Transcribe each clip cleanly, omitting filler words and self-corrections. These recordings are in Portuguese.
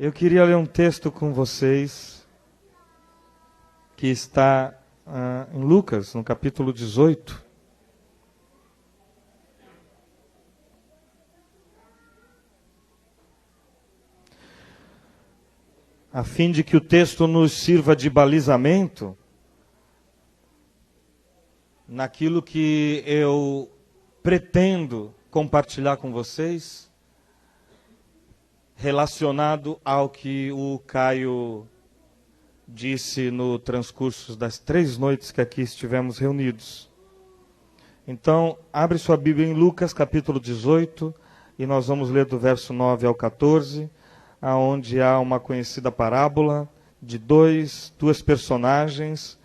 Eu queria ler um texto com vocês, que está em Lucas, no capítulo 18. A fim de que o texto nos sirva de balizamento naquilo que eu pretendo compartilhar com vocês, relacionado ao que o Caio disse no transcurso das 3 noites que aqui estivemos reunidos. Então, abre sua Bíblia em Lucas, capítulo 18, e nós vamos ler do verso 9 ao 14, aonde há uma conhecida parábola de duas personagens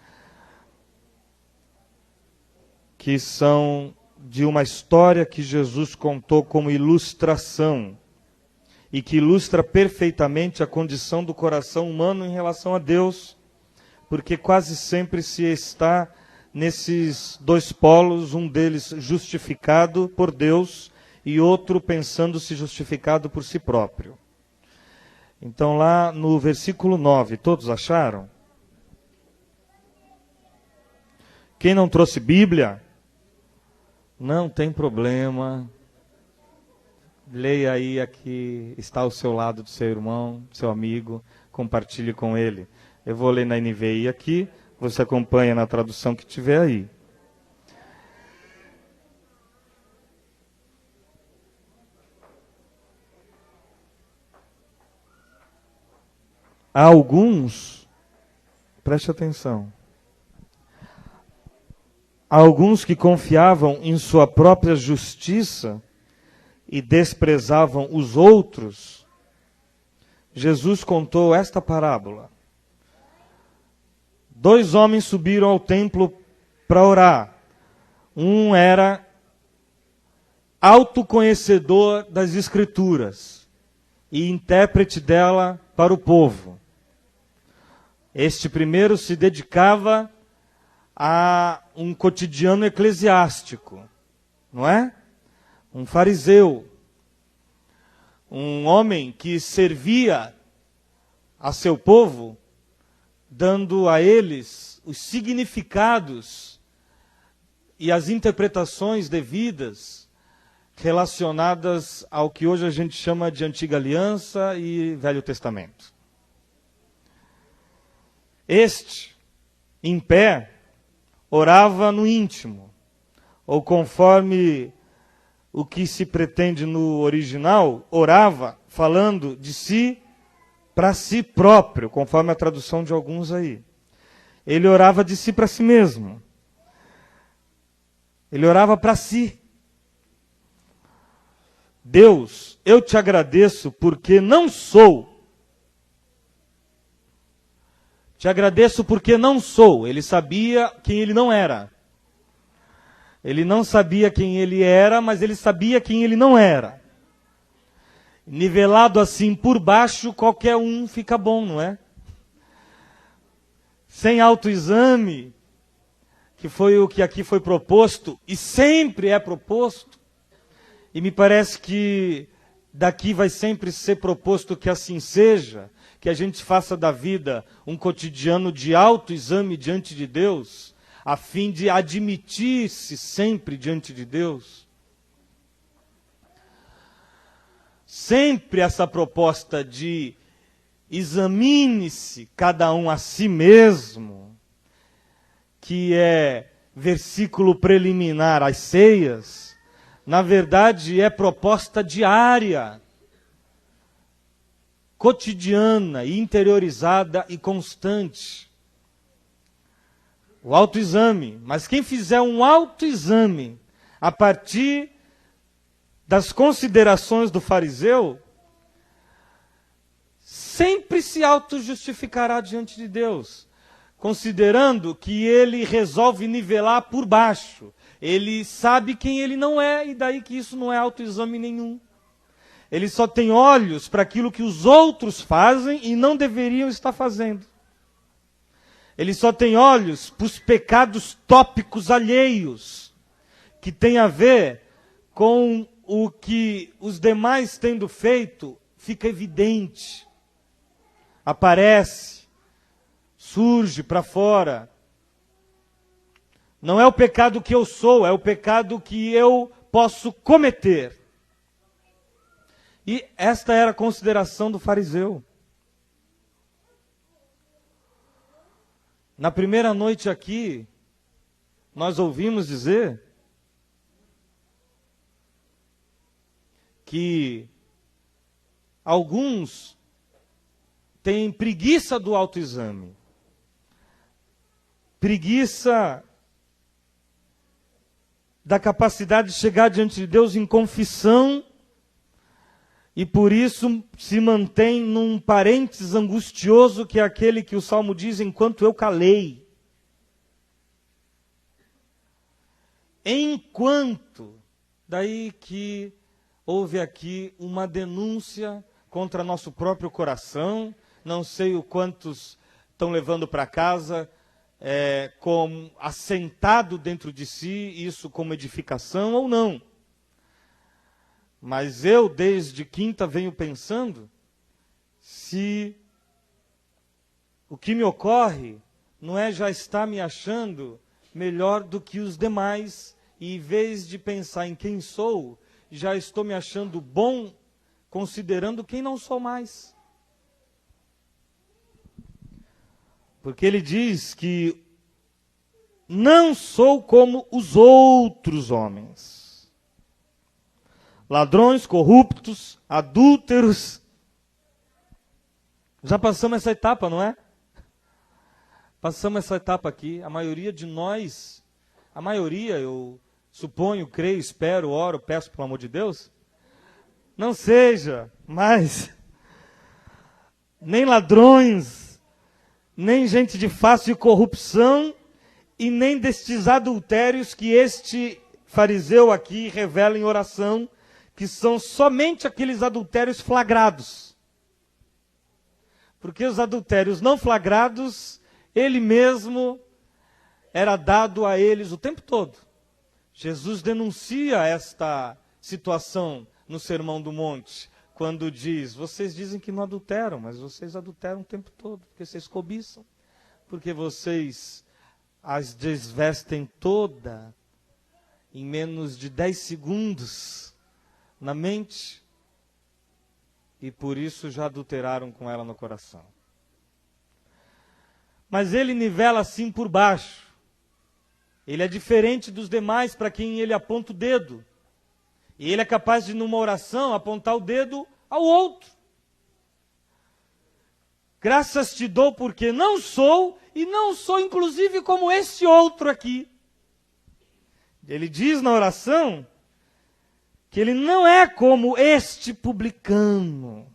que são de uma história que Jesus contou como ilustração e que ilustra perfeitamente a condição do coração humano em relação a Deus, porque quase sempre se está nesses 2 polos, um deles justificado por Deus e outro pensando-se justificado por si próprio. Então lá no versículo 9, todos acharam? Quem não trouxe Bíblia, não tem problema. Leia aí aqui, está ao seu lado do seu irmão, seu amigo, compartilhe com ele. Eu vou ler na NVI aqui, você acompanha na tradução que tiver aí. Há alguns, preste atenção, há alguns que confiavam em sua própria justiça e desprezavam os outros. Jesus contou esta parábola. 2 homens subiram ao templo para orar. Um era autoconhecedor das Escrituras e intérprete dela para o povo. Este primeiro se dedicava a um cotidiano eclesiástico, não é? Um fariseu, um homem que servia a seu povo, dando a eles os significados e as interpretações devidas relacionadas ao que hoje a gente chama de Antiga Aliança e Velho Testamento. Este, em pé, orava no íntimo, ou conforme o que se pretende no original, orava falando de si para si próprio, conforme a tradução de alguns aí. Ele orava de si para si mesmo. Ele orava para si. Deus, eu te agradeço porque não sou. Te agradeço porque não sou. Ele sabia quem ele não era. Ele não sabia quem ele era, mas ele sabia quem ele não era. Nivelado assim por baixo, qualquer um fica bom, não é? Sem autoexame, que foi o que aqui foi proposto, e sempre é proposto, e me parece que daqui vai sempre ser proposto que assim seja, que a gente faça da vida um cotidiano de autoexame diante de Deus, a fim de admitir-se sempre diante de Deus. Sempre essa proposta de examine-se cada um a si mesmo, que é versículo preliminar às ceias, na verdade é proposta diária, cotidiana, interiorizada e constante. O autoexame. Mas quem fizer um autoexame a partir das considerações do fariseu, sempre se auto-justificará diante de Deus, considerando que ele resolve nivelar por baixo. Ele sabe quem ele não é, e daí que isso não é autoexame nenhum. Ele só tem olhos para aquilo que os outros fazem e não deveriam estar fazendo. Ele só tem olhos para os pecados tópicos alheios, que tem a ver com o que os demais tendo feito, fica evidente. aparece, surge para fora. Não é o pecado que eu sou, é o pecado que eu posso cometer. E esta era a consideração do fariseu. Na primeira noite aqui, nós ouvimos dizer que alguns têm preguiça do autoexame, preguiça da capacidade de chegar diante de Deus em confissão e por isso se mantém num parênteses angustioso que é aquele que o Salmo diz, enquanto eu calei. Enquanto, daí que houve aqui uma denúncia contra nosso próprio coração, não sei o quantos estão levando para casa como assentado dentro de si, isso como edificação ou não. Mas eu, desde quinta, venho pensando se o que me ocorre não é já estar me achando melhor do que os demais, e em vez de pensar em quem sou, já estou me achando bom, considerando quem não sou mais. Porque ele diz que não sou como os outros homens. Ladrões, corruptos, adúlteros. Já passamos essa etapa, não é? Passamos essa etapa aqui. A maioria de nós, eu suponho, creio, espero, oro, peço pelo amor de Deus, não seja mais nem ladrões, nem gente de fácil corrupção e nem destes adultérios que este fariseu aqui revela em oração, que são somente aqueles adultérios flagrados. Porque os adultérios não flagrados, ele mesmo era dado a eles o tempo todo. Jesus denuncia esta situação no Sermão do Monte, quando diz, vocês dizem que não adulteram, mas vocês adulteram o tempo todo, porque vocês cobiçam, porque vocês as desvestem toda em menos de 10 segundos na mente, e por isso já adulteraram com ela no coração. Mas ele nivela assim por baixo. Ele é diferente dos demais para quem ele aponta o dedo. E ele é capaz de, numa oração, apontar o dedo ao outro. Graças te dou porque não sou, e não sou inclusive como esse outro aqui. Ele diz na oração que ele não é como este publicano.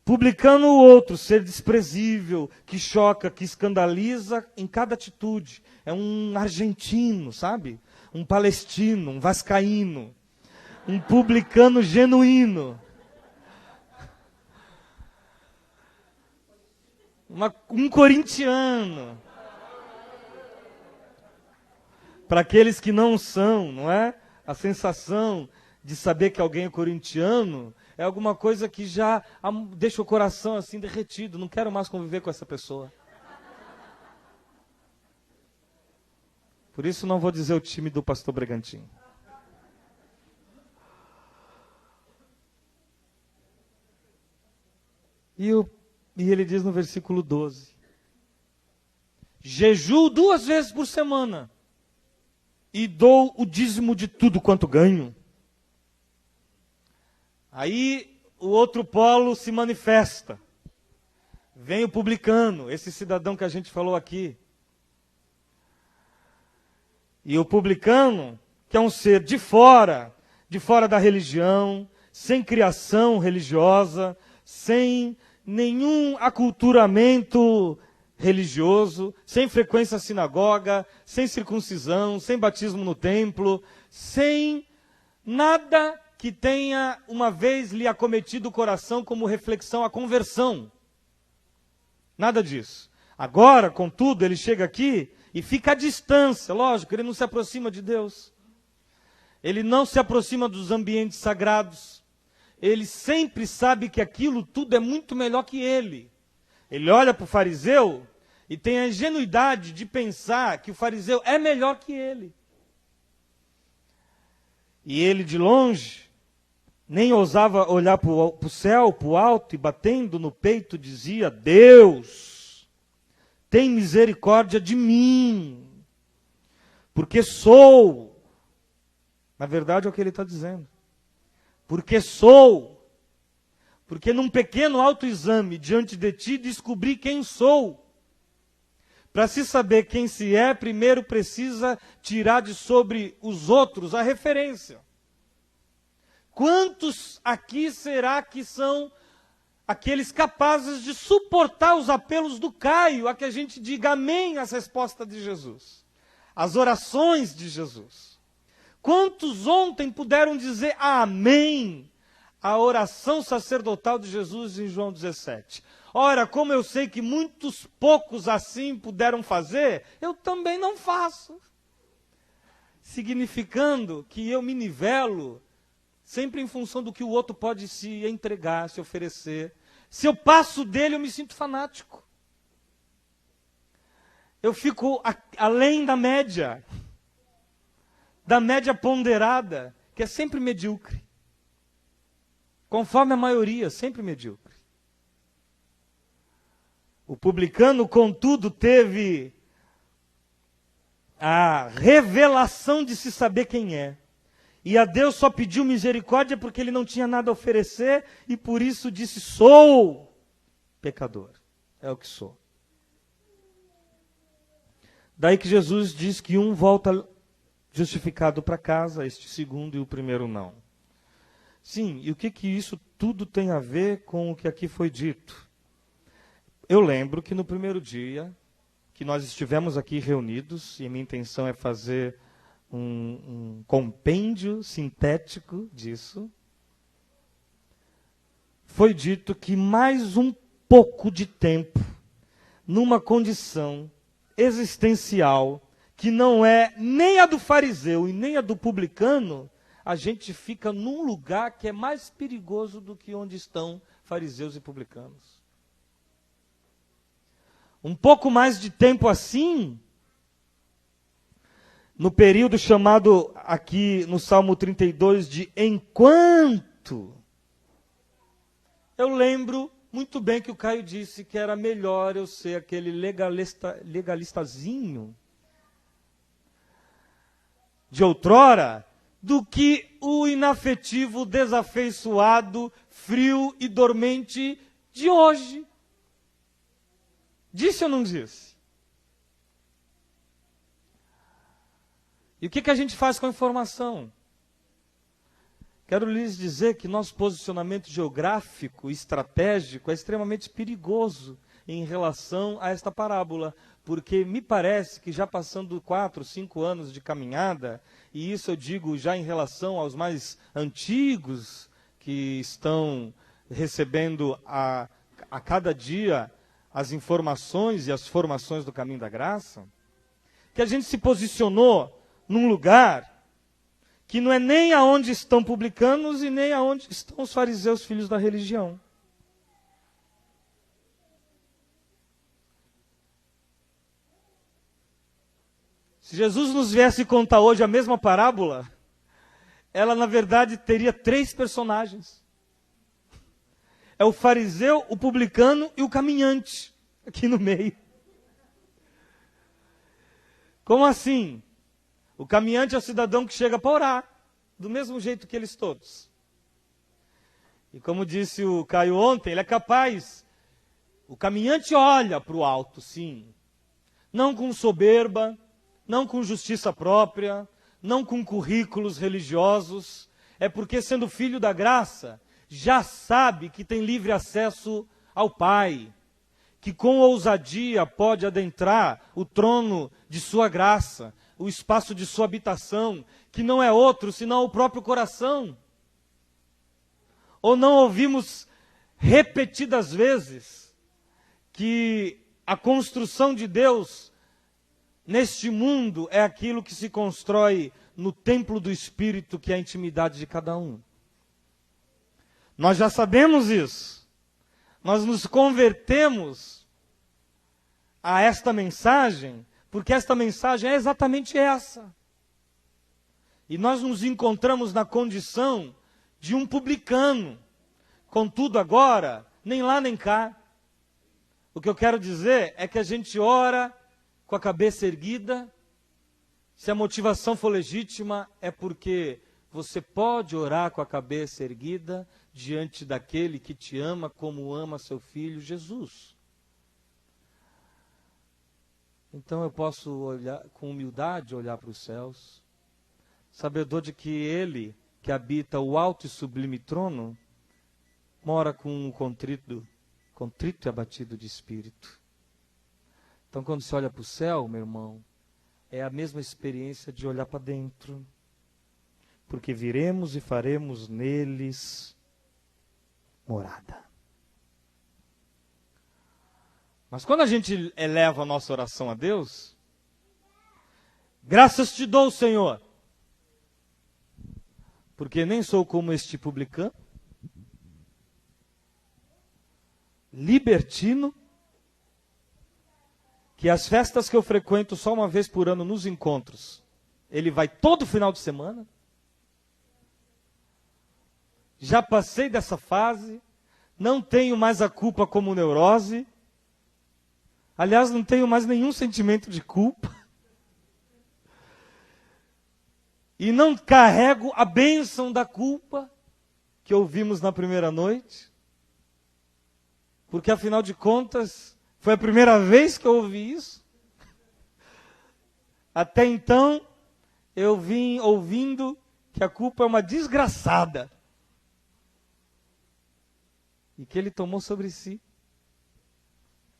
Publicano o outro, ser desprezível, que choca, que escandaliza em cada atitude. É um argentino, sabe? Um palestino, um vascaíno. Um publicano genuíno. Um corintiano. Para aqueles que não são, não é? A sensação de saber que alguém é corintiano é alguma coisa que já deixa o coração assim derretido. Não quero mais conviver com essa pessoa. Por isso não vou dizer o time do pastor Bragantino. E ele diz no versículo 12: jejuo 2 vezes por semana e dou o dízimo de tudo quanto ganho. Aí o outro polo se manifesta. Vem o publicano, esse cidadão que a gente falou aqui. E o publicano, que é um ser de fora da religião, sem criação religiosa, sem nenhum aculturamento religioso, sem frequência à sinagoga, sem circuncisão, sem batismo no templo, sem nada que tenha uma vez lhe acometido o coração como reflexão à conversão. Nada disso. Agora, contudo, ele chega aqui e fica à distância. Lógico, ele não se aproxima de Deus. Ele não se aproxima dos ambientes sagrados. ele sempre sabe que aquilo tudo é muito melhor que ele. Ele olha para o fariseu e tem a ingenuidade de pensar que o fariseu é melhor que ele. E ele, de longe, nem ousava olhar para o céu, para o alto, e batendo no peito dizia: Deus, tem misericórdia de mim, porque sou. Na verdade é o que ele está dizendo. Porque sou. Porque num pequeno autoexame diante de ti descobri quem sou. Para se saber quem se é, primeiro precisa tirar de sobre os outros a referência. Quantos aqui será que são aqueles capazes de suportar os apelos do Caio, a que a gente diga amém às respostas de Jesus, as orações de Jesus? Quantos ontem puderam dizer amém à oração sacerdotal de Jesus em João 17? Ora, como eu sei que muitos poucos assim puderam fazer, eu também não faço. Significando que eu me nivelo sempre em função do que o outro pode se entregar, se oferecer. Se eu passo dele, eu me sinto fanático. Eu fico além da média ponderada, que é sempre medíocre. Conforme a maioria, sempre medíocre. O publicano, contudo, teve a revelação de se saber quem é. E a Deus só pediu misericórdia porque ele não tinha nada a oferecer e por isso disse: sou pecador. É o que sou. Daí que Jesus diz que um volta justificado para casa, este segundo e o primeiro não. Sim, e o que isso tudo tem a ver com o que aqui foi dito? Eu lembro que no primeiro dia que nós estivemos aqui reunidos, e a minha intenção é fazer um compêndio sintético disso, foi dito que mais um pouco de tempo, numa condição existencial, que não é nem a do fariseu e nem a do publicano, a gente fica num lugar que é mais perigoso do que onde estão fariseus e publicanos. Um pouco mais de tempo assim, no período chamado aqui no Salmo 32 de enquanto, eu lembro muito bem que o Caio disse que era melhor eu ser aquele legalistazinho de outrora, do que o inafetivo, desafeiçoado, frio e dormente de hoje. Disse ou não disse? E o que a gente faz com a informação? Quero lhes dizer que nosso posicionamento geográfico e estratégico é extremamente perigoso em relação a esta parábola, porque me parece que já passando 4, 5 anos de caminhada, e isso eu digo já em relação aos mais antigos, que estão recebendo a cada dia as informações e as formações do caminho da graça, que a gente se posicionou num lugar que não é nem aonde estão publicanos e nem aonde estão os fariseus, filhos da religião. Se Jesus nos viesse contar hoje a mesma parábola, ela na verdade teria 3 personagens. É o fariseu, o publicano e o caminhante, aqui no meio. Como assim? O caminhante é o cidadão que chega para orar, do mesmo jeito que eles todos. E como disse o Caio ontem, ele é capaz. O caminhante olha para o alto, sim. Não com soberba, não com justiça própria, não com currículos religiosos. É porque, sendo filho da graça, já sabe que tem livre acesso ao Pai, que com ousadia pode adentrar o trono de sua graça, o espaço de sua habitação, que não é outro senão o próprio coração. Ou não ouvimos repetidas vezes que a construção de Deus neste mundo é aquilo que se constrói no templo do Espírito, que é a intimidade de cada um. Nós já sabemos isso. Nós nos convertemos a esta mensagem, porque esta mensagem é exatamente essa. E nós nos encontramos na condição de um publicano. Contudo, agora, nem lá nem cá. O que eu quero dizer é que a gente ora com a cabeça erguida. Se a motivação for legítima, é porque você pode orar com a cabeça erguida diante daquele que te ama como ama seu filho Jesus. Então eu posso olhar com humildade, olhar para os céus, sabedor de que Ele, que habita o alto e sublime trono, mora com um contrito e abatido de espírito. Então quando você olha para o céu, meu irmão, é a mesma experiência de olhar para dentro, porque viremos e faremos neles morada. Mas quando a gente eleva a nossa oração a Deus, graças te dou, Senhor, porque nem sou como este publicano, libertino, que as festas que eu frequento só uma vez por ano nos encontros, ele vai todo final de semana. Já passei dessa fase, não tenho mais a culpa como neurose. Aliás, não tenho mais nenhum sentimento de culpa. E não carrego a bênção da culpa que ouvimos na primeira noite. Porque, afinal de contas, foi a primeira vez que eu ouvi isso. Até então, eu vim ouvindo que a culpa é uma desgraçada. E que ele tomou sobre si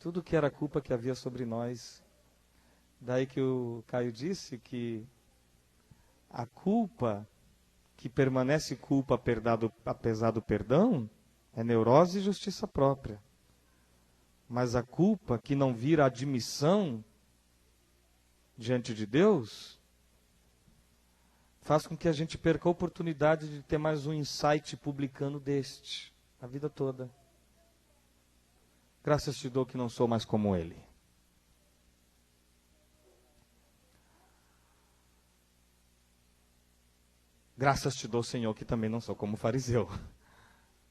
tudo que era culpa que havia sobre nós. Daí que o Caio disse que a culpa que permanece culpa apesar do perdão é neurose e justiça própria. Mas a culpa que não vira admissão diante de Deus faz com que a gente perca a oportunidade de ter mais um insight publicano deste, a vida toda. Graças te dou que não sou mais como ele. Graças te dou, Senhor, que também não sou como o fariseu.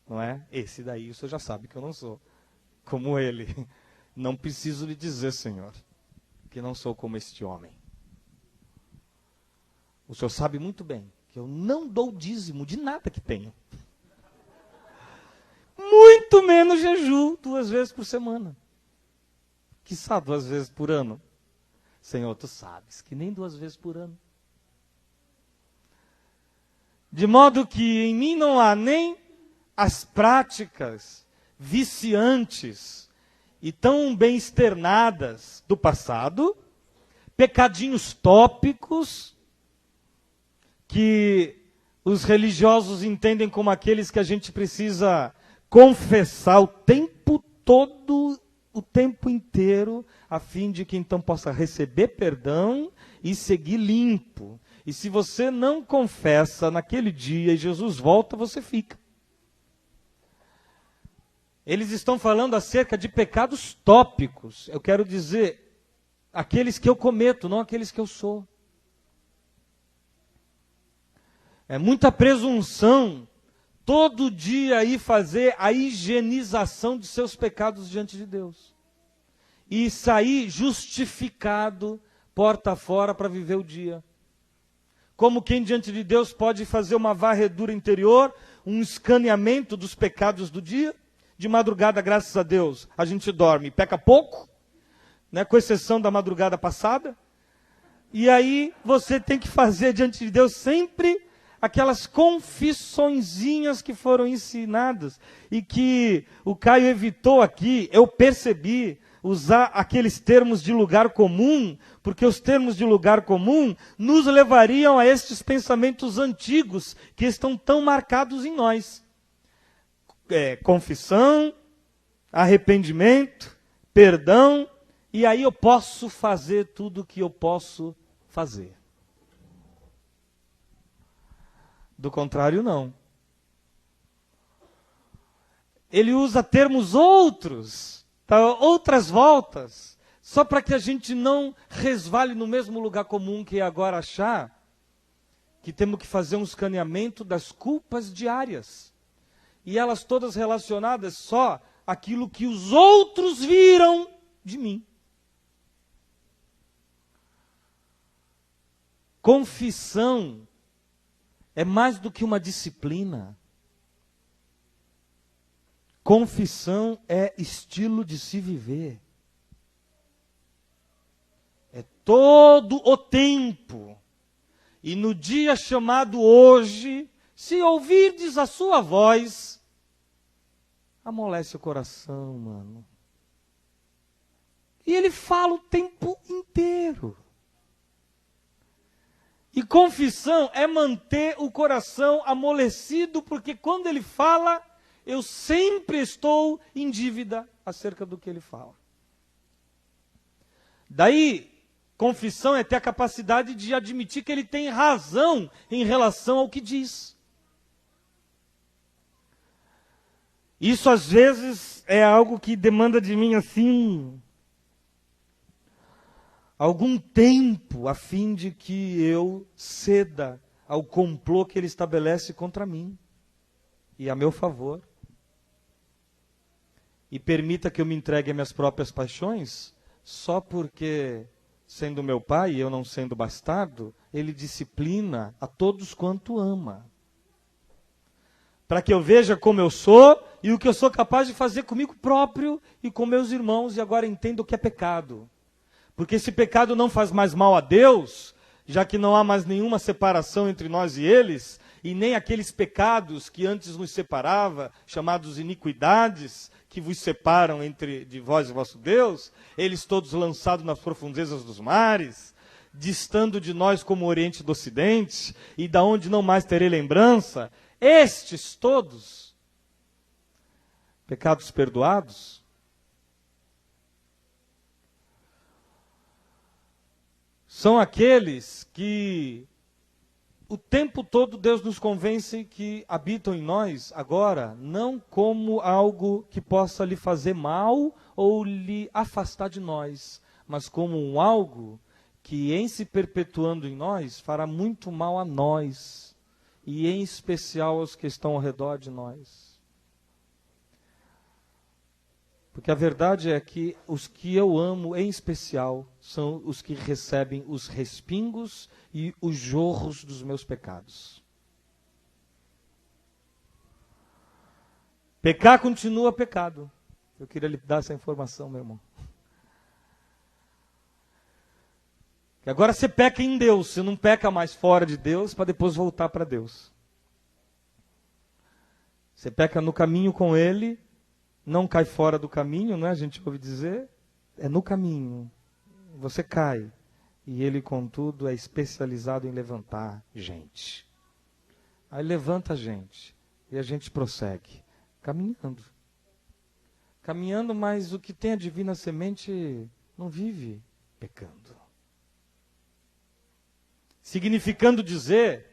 Não é? Esse daí o Senhor já sabe que eu não sou como ele. Não preciso lhe dizer, Senhor, que não sou como este homem. O Senhor sabe muito bem que eu não dou dízimo de nada que tenho. Muito menos jejum 2 vezes por semana. Quiçá 2 vezes por ano. Senhor, tu sabes que nem 2 vezes por ano. De modo que em mim não há nem as práticas viciantes e tão bem externadas do passado, pecadinhos tópicos que os religiosos entendem como aqueles que a gente precisa confessar o tempo todo, o tempo inteiro, a fim de que então possa receber perdão e seguir limpo. E se você não confessa naquele dia e Jesus volta, você fica. Eles estão falando acerca de pecados tópicos. Eu quero dizer, aqueles que eu cometo, não aqueles que eu sou. É muita presunção todo dia aí fazer a higienização de seus pecados diante de Deus. E sair justificado, porta fora, para viver o dia. Como quem diante de Deus pode fazer uma varredura interior, um escaneamento dos pecados do dia. De madrugada, graças a Deus, a gente dorme, peca pouco, né, com exceção da madrugada passada. E aí você tem que fazer diante de Deus sempre aquelas confissõezinhas que foram ensinadas e que o Caio evitou aqui, eu percebi, usar aqueles termos de lugar comum, porque os termos de lugar comum nos levariam a estes pensamentos antigos que estão tão marcados em nós. Confissão, arrependimento, perdão, e aí eu posso fazer tudo o que eu posso fazer. Do contrário, não. ele usa termos outros, tá? Outras voltas, só para que a gente não resvale no mesmo lugar comum, que é agora achar que temos que fazer um escaneamento das culpas diárias. E elas todas relacionadas só àquilo que os outros viram de mim. Confissão é mais do que uma disciplina. Confissão é estilo de se viver. É todo o tempo. E no dia chamado hoje, se ouvirdes a sua voz, amolece o coração, mano. E ele fala o tempo inteiro. E confissão é manter o coração amolecido, porque quando ele fala, eu sempre estou em dívida acerca do que ele fala. Daí, confissão é ter a capacidade de admitir que ele tem razão em relação ao que diz. Isso às vezes é algo que demanda de mim assim algum tempo, a fim de que eu ceda ao complô que ele estabelece contra mim e a meu favor. E permita que eu me entregue às minhas próprias paixões, só porque, sendo meu pai e eu não sendo bastardo, ele disciplina a todos quanto ama. Para que eu veja como eu sou e o que eu sou capaz de fazer comigo próprio e com meus irmãos, e agora entendo o que é pecado. Porque esse pecado não faz mais mal a Deus, já que não há mais nenhuma separação entre nós e eles, e nem aqueles pecados que antes nos separava, chamados iniquidades, que vos separam de vós e vosso Deus, eles todos lançados nas profundezas dos mares, distando de nós como o Oriente do Ocidente, e da onde não mais terei lembrança, estes todos, pecados perdoados, são aqueles que o tempo todo Deus nos convence que habitam em nós agora, não como algo que possa lhe fazer mal ou lhe afastar de nós, mas como um algo que, em se perpetuando em nós, fará muito mal a nós, e em especial aos que estão ao redor de nós. Porque a verdade é que os que eu amo, em especial, são os que recebem os respingos e os jorros dos meus pecados. Pecar continua pecado. Eu queria lhe dar essa informação, meu irmão. Que agora você peca em Deus, você não peca mais fora de Deus para depois voltar para Deus. Você peca no caminho com Ele, não cai fora do caminho, não é? A gente ouve dizer, é no caminho. Você cai. E ele, contudo, é especializado em levantar gente. Aí levanta a gente. E a gente prossegue. Caminhando. Caminhando, mas o que tem a divina semente não vive pecando. Significando dizer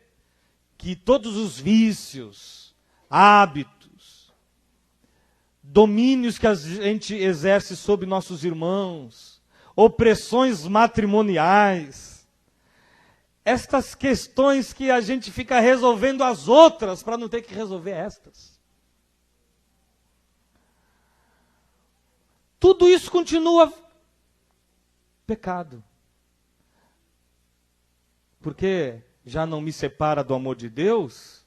que todos os vícios, hábitos, domínios que a gente exerce sobre nossos irmãos, opressões matrimoniais, estas questões que a gente fica resolvendo as outras para não ter que resolver estas. Tudo isso continua pecado. Porque já não me separa do amor de Deus,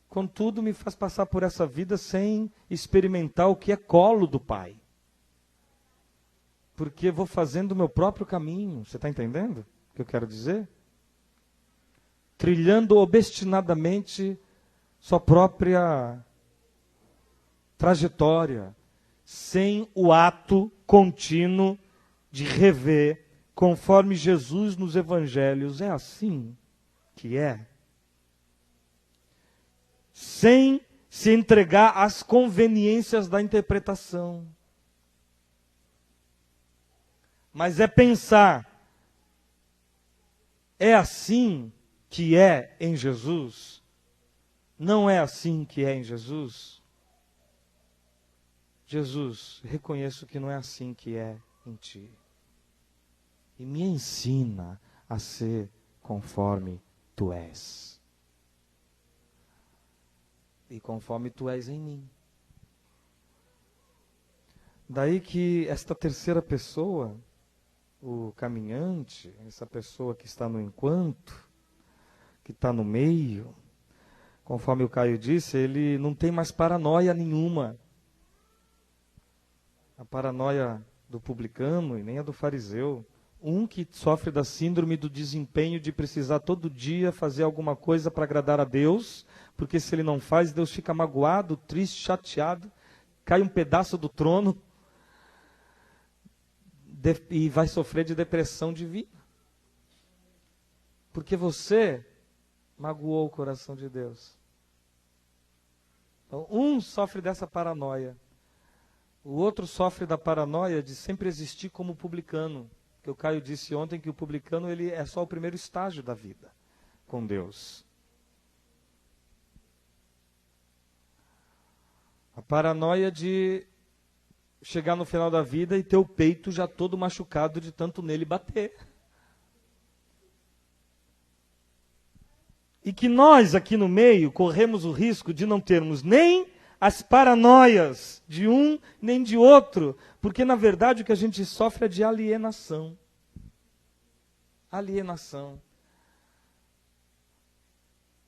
contudo, me faz passar por essa vida sem experimentar o que é colo do Pai. Porque vou fazendo o meu próprio caminho. Você está entendendo o que eu quero dizer? Trilhando obstinadamente sua própria trajetória, sem o ato contínuo de rever, conforme Jesus nos evangelhos. É assim que é. Sem se entregar às conveniências da interpretação. Mas é pensar, é assim que é em Jesus? Não é assim que é em Jesus? Jesus, reconheço que não é assim que é em ti. E me ensina a ser conforme tu és. E conforme tu és em mim. Daí que esta terceira pessoa, o caminhante, essa pessoa que está no enquanto, que está no meio, conforme o Caio disse, ele não tem mais paranoia nenhuma. A paranoia do publicano e nem a do fariseu. Um que sofre da síndrome do desempenho de precisar todo dia fazer alguma coisa para agradar a Deus, porque se ele não faz, Deus fica magoado, triste, chateado, cai um pedaço do trono e vai sofrer de depressão divina. Porque você magoou o coração de Deus. Então, um sofre dessa paranoia. O outro sofre da paranoia de sempre existir como publicano. Que o Caio disse ontem que o publicano ele é só o primeiro estágio da vida com Deus. A paranoia de chegar no final da vida e ter o peito já todo machucado de tanto nele bater. E que nós aqui no meio corremos o risco de não termos nem as paranoias de um nem de outro, porque na verdade o que a gente sofre é de alienação. Alienação.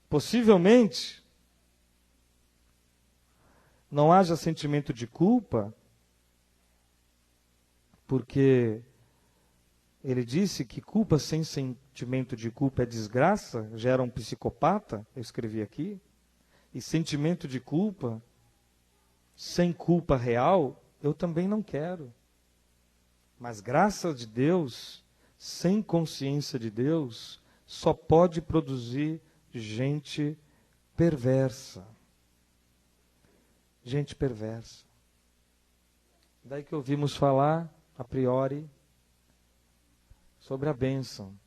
Possivelmente, não haja sentimento de culpa, porque ele disse que culpa sem sentimento de culpa é desgraça, gera um psicopata, eu escrevi aqui, e sentimento de culpa sem culpa real, eu também não quero. Mas graça de Deus, sem consciência de Deus, só pode produzir gente perversa. Gente perversa. Daí que ouvimos falar, a priori, sobre a bênção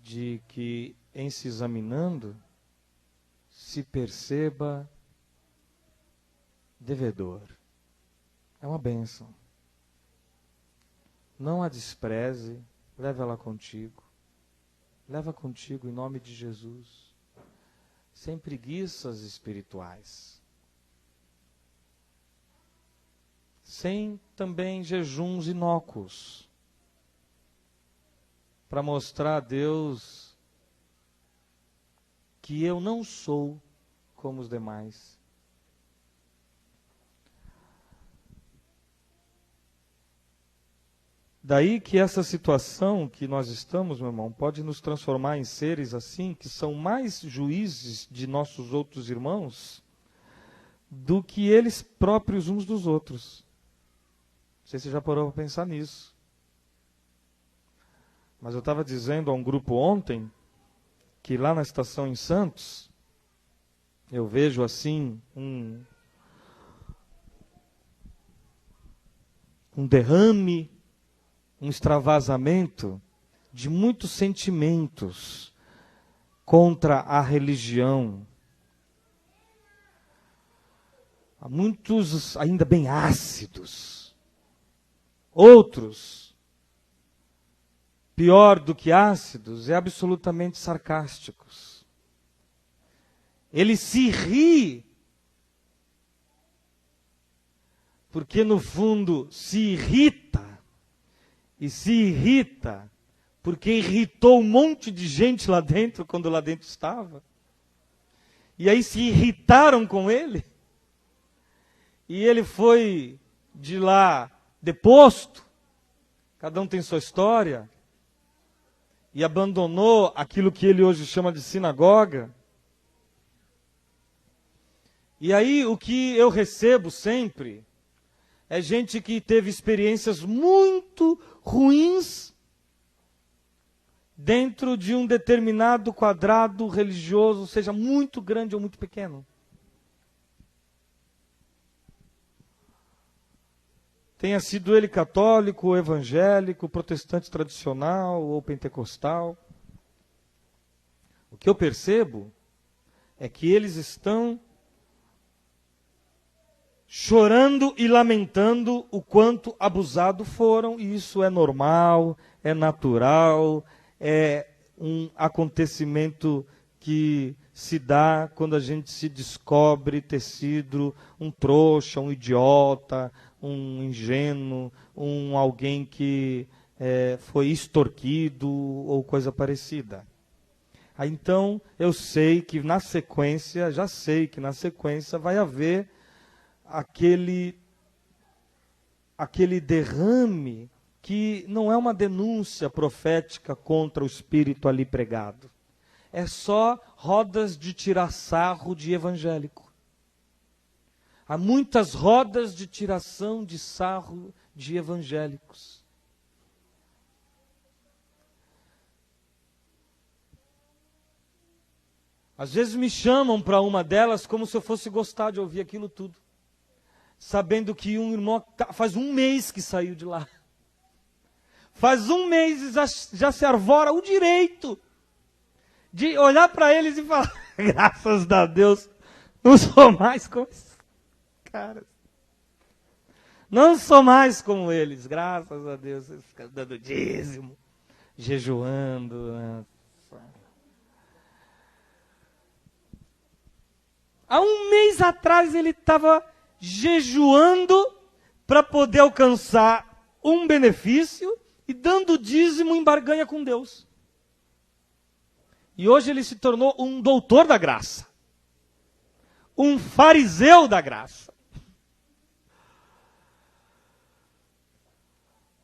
de que, em se examinando, se perceba devedor. É uma bênção. Não a despreze, leve ela contigo. Leva contigo em nome de Jesus. Sem preguiças espirituais. Sem também jejuns inócuos. Para mostrar a Deus que eu não sou como os demais. Daí que essa situação que nós estamos, meu irmão, pode nos transformar em seres assim, que são mais juízes de nossos outros irmãos, do que eles próprios uns dos outros. Não sei se você já parou para pensar nisso. Mas eu estava dizendo a um grupo ontem, que lá na estação em Santos, eu vejo assim um derrame, um extravasamento de muitos sentimentos contra a religião. Há muitos ainda bem ácidos. Outros, pior do que ácidos, é absolutamente sarcásticos. Ele se ri, porque no fundo se irrita. E se irrita, porque irritou um monte de gente lá dentro, quando lá dentro estava. E aí se irritaram com ele. E ele foi de lá deposto. Cada um tem sua história. E abandonou aquilo que ele hoje chama de sinagoga. E aí o que eu recebo sempre é gente que teve experiências muito ruins dentro de um determinado quadrado religioso, seja muito grande ou muito pequeno. Tenha sido ele católico, ou evangélico, protestante tradicional ou pentecostal. O que eu percebo é que eles estão chorando e lamentando o quanto abusados foram, e isso é normal, é natural, é um acontecimento que se dá quando a gente se descobre ter sido um trouxa, um idiota, um ingênuo, alguém que foi extorquido ou coisa parecida. Então, eu sei que na sequência, já sei que na sequência vai haver aquele derrame que não é uma denúncia profética contra o espírito ali pregado. É só rodas de tirar sarro de evangélico. Há muitas rodas de tiração de sarro de evangélicos. Às vezes me chamam para uma delas como se eu fosse gostar de ouvir aquilo tudo. Sabendo que um irmão faz um mês que saiu de lá. Faz um mês e já se arvora o direito de olhar para eles e falar, graças a Deus, não sou mais como esses caras. Não sou mais como eles, graças a Deus, eles ficam dando dízimo, jejuando. Né? Há um mês atrás ele estava jejuando para poder alcançar um benefício e dando dízimo em barganha com Deus. E hoje ele se tornou um doutor da graça. Um fariseu da graça.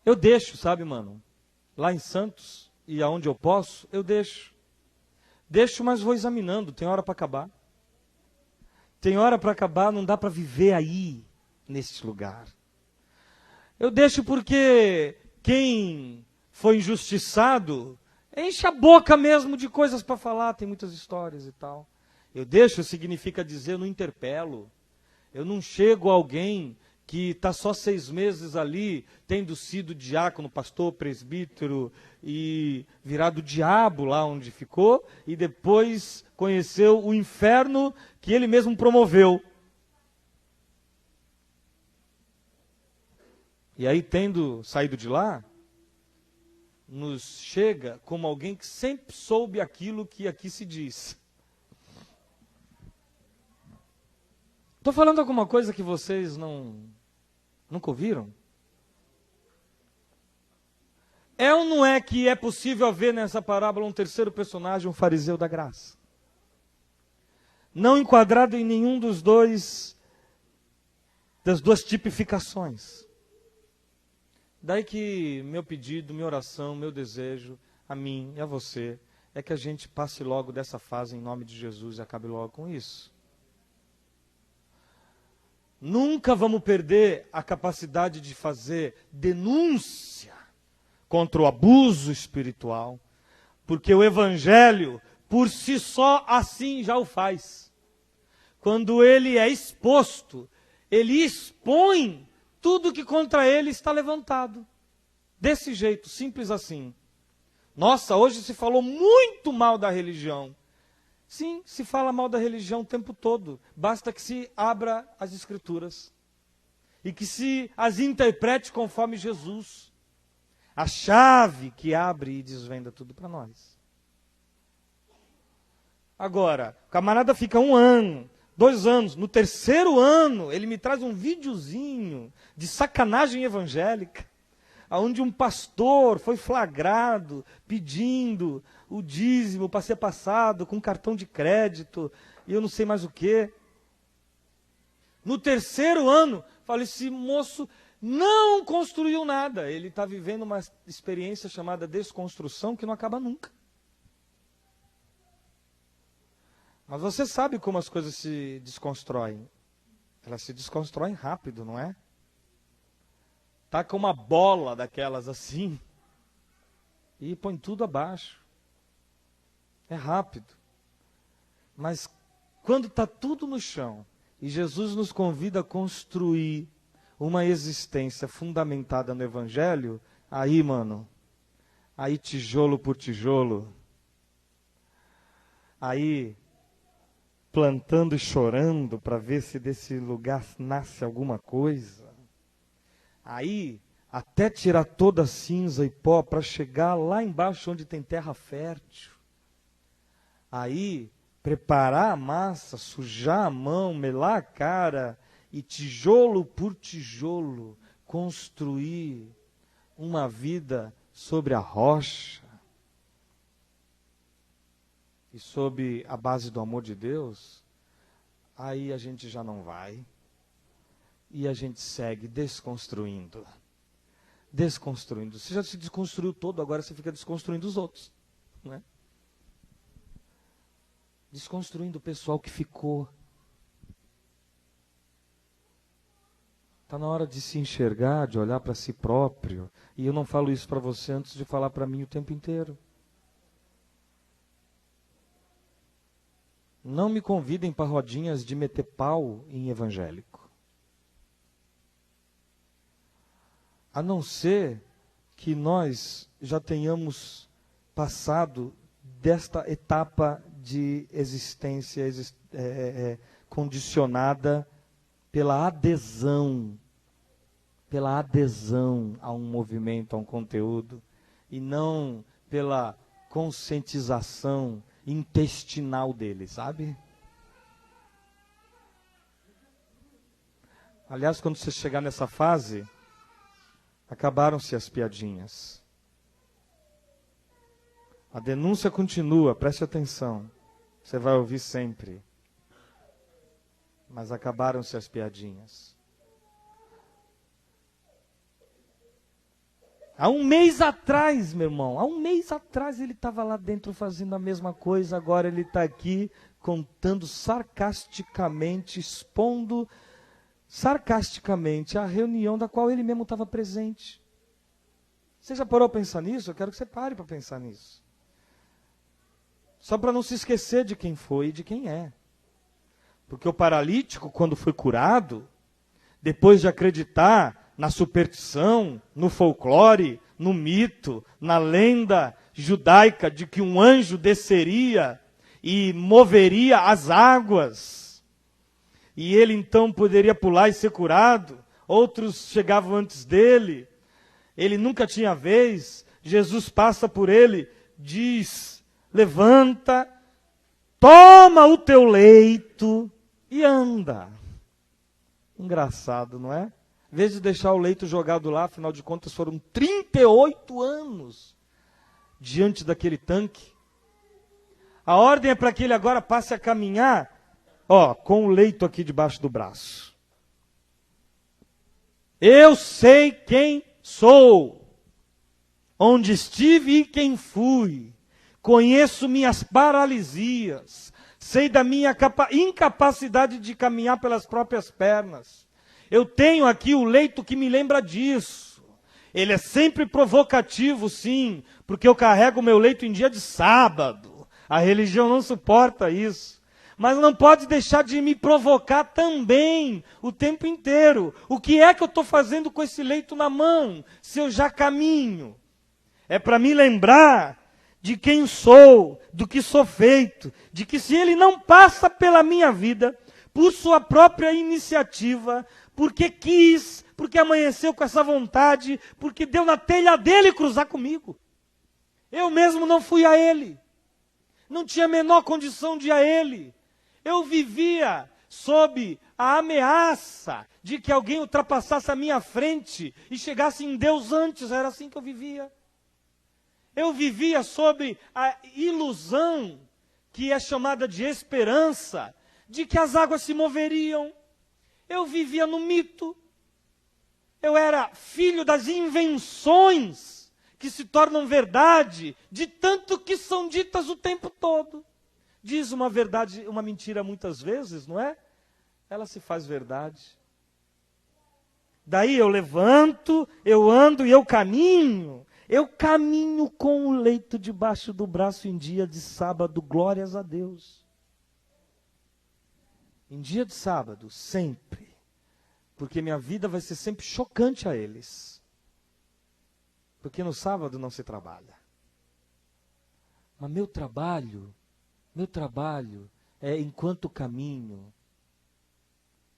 Eu deixo, sabe, mano? Lá em Santos, e aonde eu posso, eu deixo. Deixo, mas vou examinando, tem hora para acabar. Tem hora para acabar, não dá para viver aí, neste lugar. Eu deixo porque quem foi injustiçado enche a boca mesmo de coisas para falar, tem muitas histórias e tal. Eu deixo significa dizer, eu não interpelo. Eu não chego a alguém que está só 6 meses ali, tendo sido diácono, pastor, presbítero e virado diabo lá onde ficou, e depois conheceu o inferno que ele mesmo promoveu. E aí, tendo saído de lá, nos chega como alguém que sempre soube aquilo que aqui se diz. Estou falando alguma coisa que vocês nunca ouviram? É ou não é que é possível haver nessa parábola um terceiro personagem, um fariseu da graça? Não enquadrado em nenhum das duas tipificações. Daí que meu pedido, minha oração, meu desejo, a mim e a você, é que a gente passe logo dessa fase em nome de Jesus e acabe logo com isso. Nunca vamos perder a capacidade de fazer denúncia contra o abuso espiritual, porque o Evangelho, por si só, assim já o faz. Quando ele é exposto, ele expõe tudo que contra ele está levantado. Desse jeito, simples assim. Nossa, hoje se falou muito mal da religião. Sim, se fala mal da religião o tempo todo. Basta que se abra as Escrituras. E que se as interprete conforme Jesus. A chave que abre e desvenda tudo para nós. Agora, o camarada fica 1 ano, 2 anos. No 3º ano, ele me traz um videozinho de sacanagem evangélica, onde um pastor foi flagrado pedindo o dízimo para ser passado com cartão de crédito e eu não sei mais o quê. No 3º ano, falei, esse moço não construiu nada. Ele está vivendo uma experiência chamada desconstrução que não acaba nunca. Mas você sabe como as coisas se desconstroem. Elas se desconstroem rápido, não é? Taca uma bola daquelas assim e põe tudo abaixo. É rápido. Mas quando está tudo no chão e Jesus nos convida a construir uma existência fundamentada no Evangelho, aí, mano, aí tijolo por tijolo, aí plantando e chorando para ver se desse lugar nasce alguma coisa. Aí, até tirar toda a cinza e pó para chegar lá embaixo onde tem terra fértil. Aí, preparar a massa, sujar a mão, melar a cara e tijolo por tijolo construir uma vida sobre a rocha e sob a base do amor de Deus, aí a gente já não vai e a gente segue desconstruindo. Desconstruindo. Você já se desconstruiu todo, agora você fica desconstruindo os outros, não é? Desconstruindo o pessoal que ficou. Está na hora de se enxergar, de olhar para si próprio. E eu não falo isso para você antes de falar para mim o tempo inteiro. Não me convidem para rodinhas de meter pau em evangélico. A não ser que nós já tenhamos passado desta etapa de existência condicionada pela adesão a um movimento, a um conteúdo, e não pela conscientização intestinal dele, sabe? Aliás, quando você chegar nessa fase, acabaram-se as piadinhas. A denúncia continua, preste atenção. Você vai ouvir sempre. Mas acabaram-se as piadinhas. Há um mês atrás, meu irmão, há um mês atrás ele estava lá dentro fazendo a mesma coisa, agora ele está aqui contando sarcasticamente, expondo sarcasticamente a reunião da qual ele mesmo estava presente. Você já parou para pensar nisso? Eu quero que você pare para pensar nisso. Só para não se esquecer de quem foi e de quem é. Porque o paralítico, quando foi curado, depois de acreditar na superstição, no folclore, no mito, na lenda judaica de que um anjo desceria e moveria as águas, e ele então poderia pular e ser curado, outros chegavam antes dele, ele nunca tinha vez, Jesus passa por ele, diz: levanta, toma o teu leito e anda. Engraçado, não é? Em vez de deixar o leito jogado lá, afinal de contas foram 38 anos diante daquele tanque. A ordem é para que ele agora passe a caminhar, com o leito aqui debaixo do braço. Eu sei quem sou, onde estive e quem fui. Conheço minhas paralisias, sei da minha incapacidade de caminhar pelas próprias pernas. Eu tenho aqui o leito que me lembra disso. Ele é sempre provocativo, sim, porque eu carrego o meu leito em dia de sábado. A religião não suporta isso. Mas não pode deixar de me provocar também o tempo inteiro. O que é que eu estou fazendo com esse leito na mão, se eu já caminho? É para me lembrar de quem sou, do que sou feito, de que se ele não passa pela minha vida, por sua própria iniciativa, porque quis, porque amanheceu com essa vontade, porque deu na telha dele cruzar comigo. Eu mesmo não fui a ele. Não tinha a menor condição de ir a ele. Eu vivia sob a ameaça de que alguém ultrapassasse a minha frente e chegasse em Deus antes. Era assim que eu vivia. Eu vivia sob a ilusão, que é chamada de esperança, de que as águas se moveriam. Eu vivia no mito. Eu era filho das invenções que se tornam verdade, de tanto que são ditas o tempo todo. Diz uma verdade, uma mentira muitas vezes, não é? Ela se faz verdade. Daí eu levanto, eu ando e eu caminho. Eu caminho com o leito debaixo do braço em dia de sábado, glórias a Deus. Em dia de sábado, sempre. Porque minha vida vai ser sempre chocante a eles. Porque no sábado não se trabalha. Mas meu trabalho é, enquanto caminho,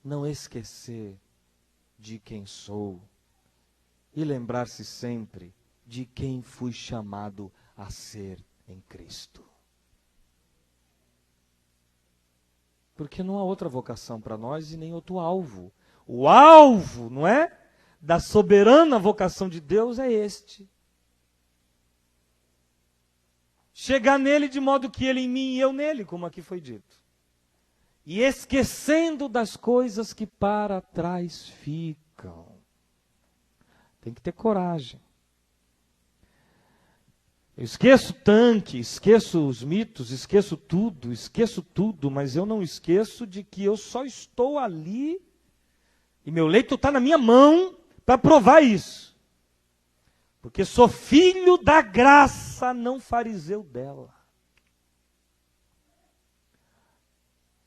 não esquecer de quem sou e lembrar-se sempre de quem fui chamado a ser em Cristo. Porque não há outra vocação para nós e nem outro alvo. O alvo, não é? Da soberana vocação de Deus é este. Chegar nele de modo que ele em mim e eu nele, como aqui foi dito. E esquecendo das coisas que para trás ficam. Tem que ter coragem. Eu esqueço tanque, esqueço os mitos, esqueço tudo, mas eu não esqueço de que eu só estou ali e meu leito está na minha mão para provar isso. Porque sou filho da graça, não fariseu dela.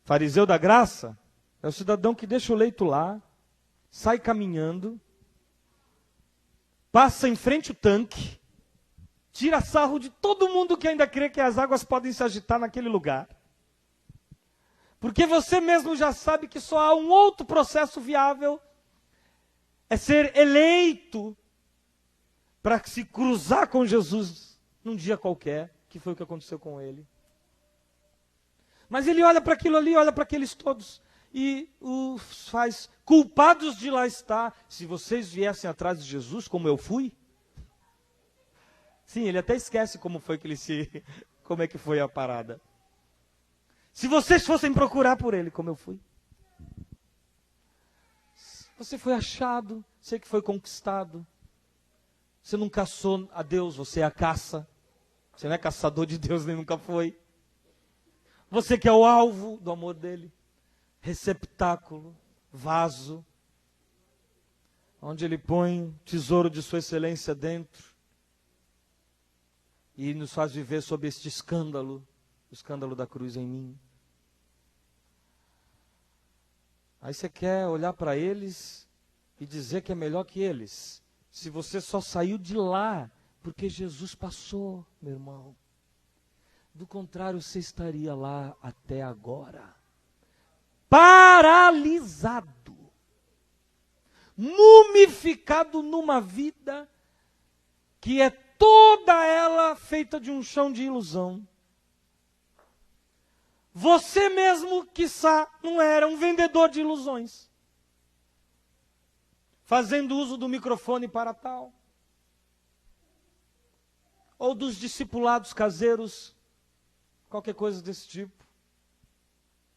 Fariseu da graça é o cidadão que deixa o leito lá, sai caminhando, passa em frente o tanque, tira sarro de todo mundo que ainda crê que as águas podem se agitar naquele lugar. Porque você mesmo já sabe que só há um outro processo viável, é ser eleito para se cruzar com Jesus num dia qualquer, que foi o que aconteceu com ele. Mas ele olha para aquilo ali, olha para aqueles todos, e os faz culpados de lá estar. Se vocês viessem atrás de Jesus, como eu fui. Sim, ele até esquece como é que foi a parada. Se vocês fossem procurar por ele, como eu fui. Você foi achado, você que foi conquistado. Você não caçou a Deus, você a caça. Você não é caçador de Deus, nem nunca foi. Você que é o alvo do amor dele. Receptáculo, vaso, onde ele põe tesouro de sua excelência dentro. E nos faz viver sob este escândalo, o escândalo da cruz em mim. Aí você quer olhar para eles e dizer que é melhor que eles. Se você só saiu de lá porque Jesus passou, meu irmão. Do contrário, você estaria lá até agora. Paralisado. Mumificado numa vida que é toda ela feita de um chão de ilusão. Você mesmo, quiçá, não era um vendedor de ilusões. Fazendo uso do microfone para tal. Ou dos discipulados caseiros, qualquer coisa desse tipo.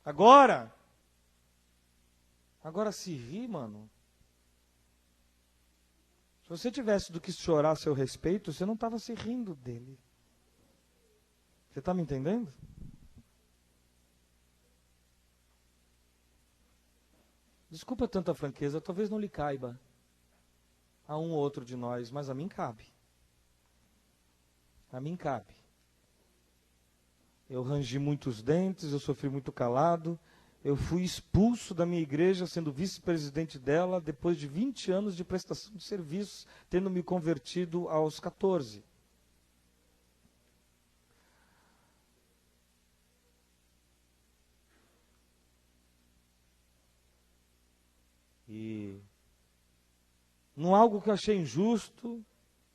Agora se ri, mano. Se você tivesse do que chorar a seu respeito, você não estava se rindo dele. Você está me entendendo? Desculpa tanta franqueza, talvez não lhe caiba a um ou outro de nós, mas a mim cabe. A mim cabe. Eu rangi muitos dentes, eu sofri muito calado, eu fui expulso da minha igreja, sendo vice-presidente dela, depois de 20 anos de prestação de serviços, tendo me convertido aos 14. E, num algo que eu achei injusto,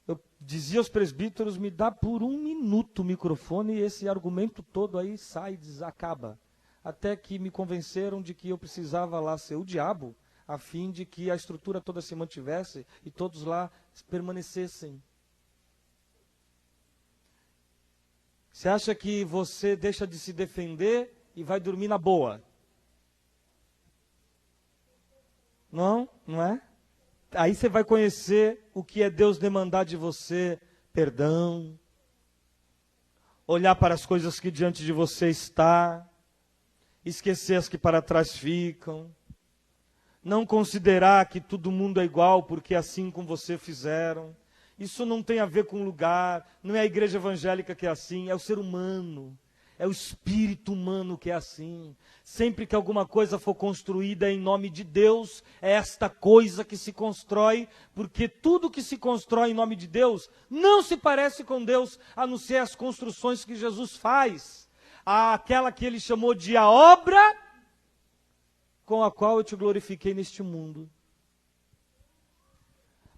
eu dizia aos presbíteros, me dá por 1 minuto o microfone e esse argumento todo aí sai, acaba. Até que me convenceram de que eu precisava lá ser o diabo, a fim de que a estrutura toda se mantivesse e todos lá permanecessem. Você acha que você deixa de se defender e vai dormir na boa? Não, não é? Aí você vai conhecer o que é Deus demandar de você: perdão, olhar para as coisas que diante de você está, esquecer as que para trás ficam, não considerar que todo mundo é igual porque assim com você fizeram. Isso não tem a ver com lugar, não é a igreja evangélica que é assim, é o ser humano. É o espírito humano que é assim. Sempre que alguma coisa for construída em nome de Deus, é esta coisa que se constrói, porque tudo que se constrói em nome de Deus não se parece com Deus, a não ser as construções que Jesus faz. àquela que ele chamou de a obra com a qual eu te glorifiquei neste mundo.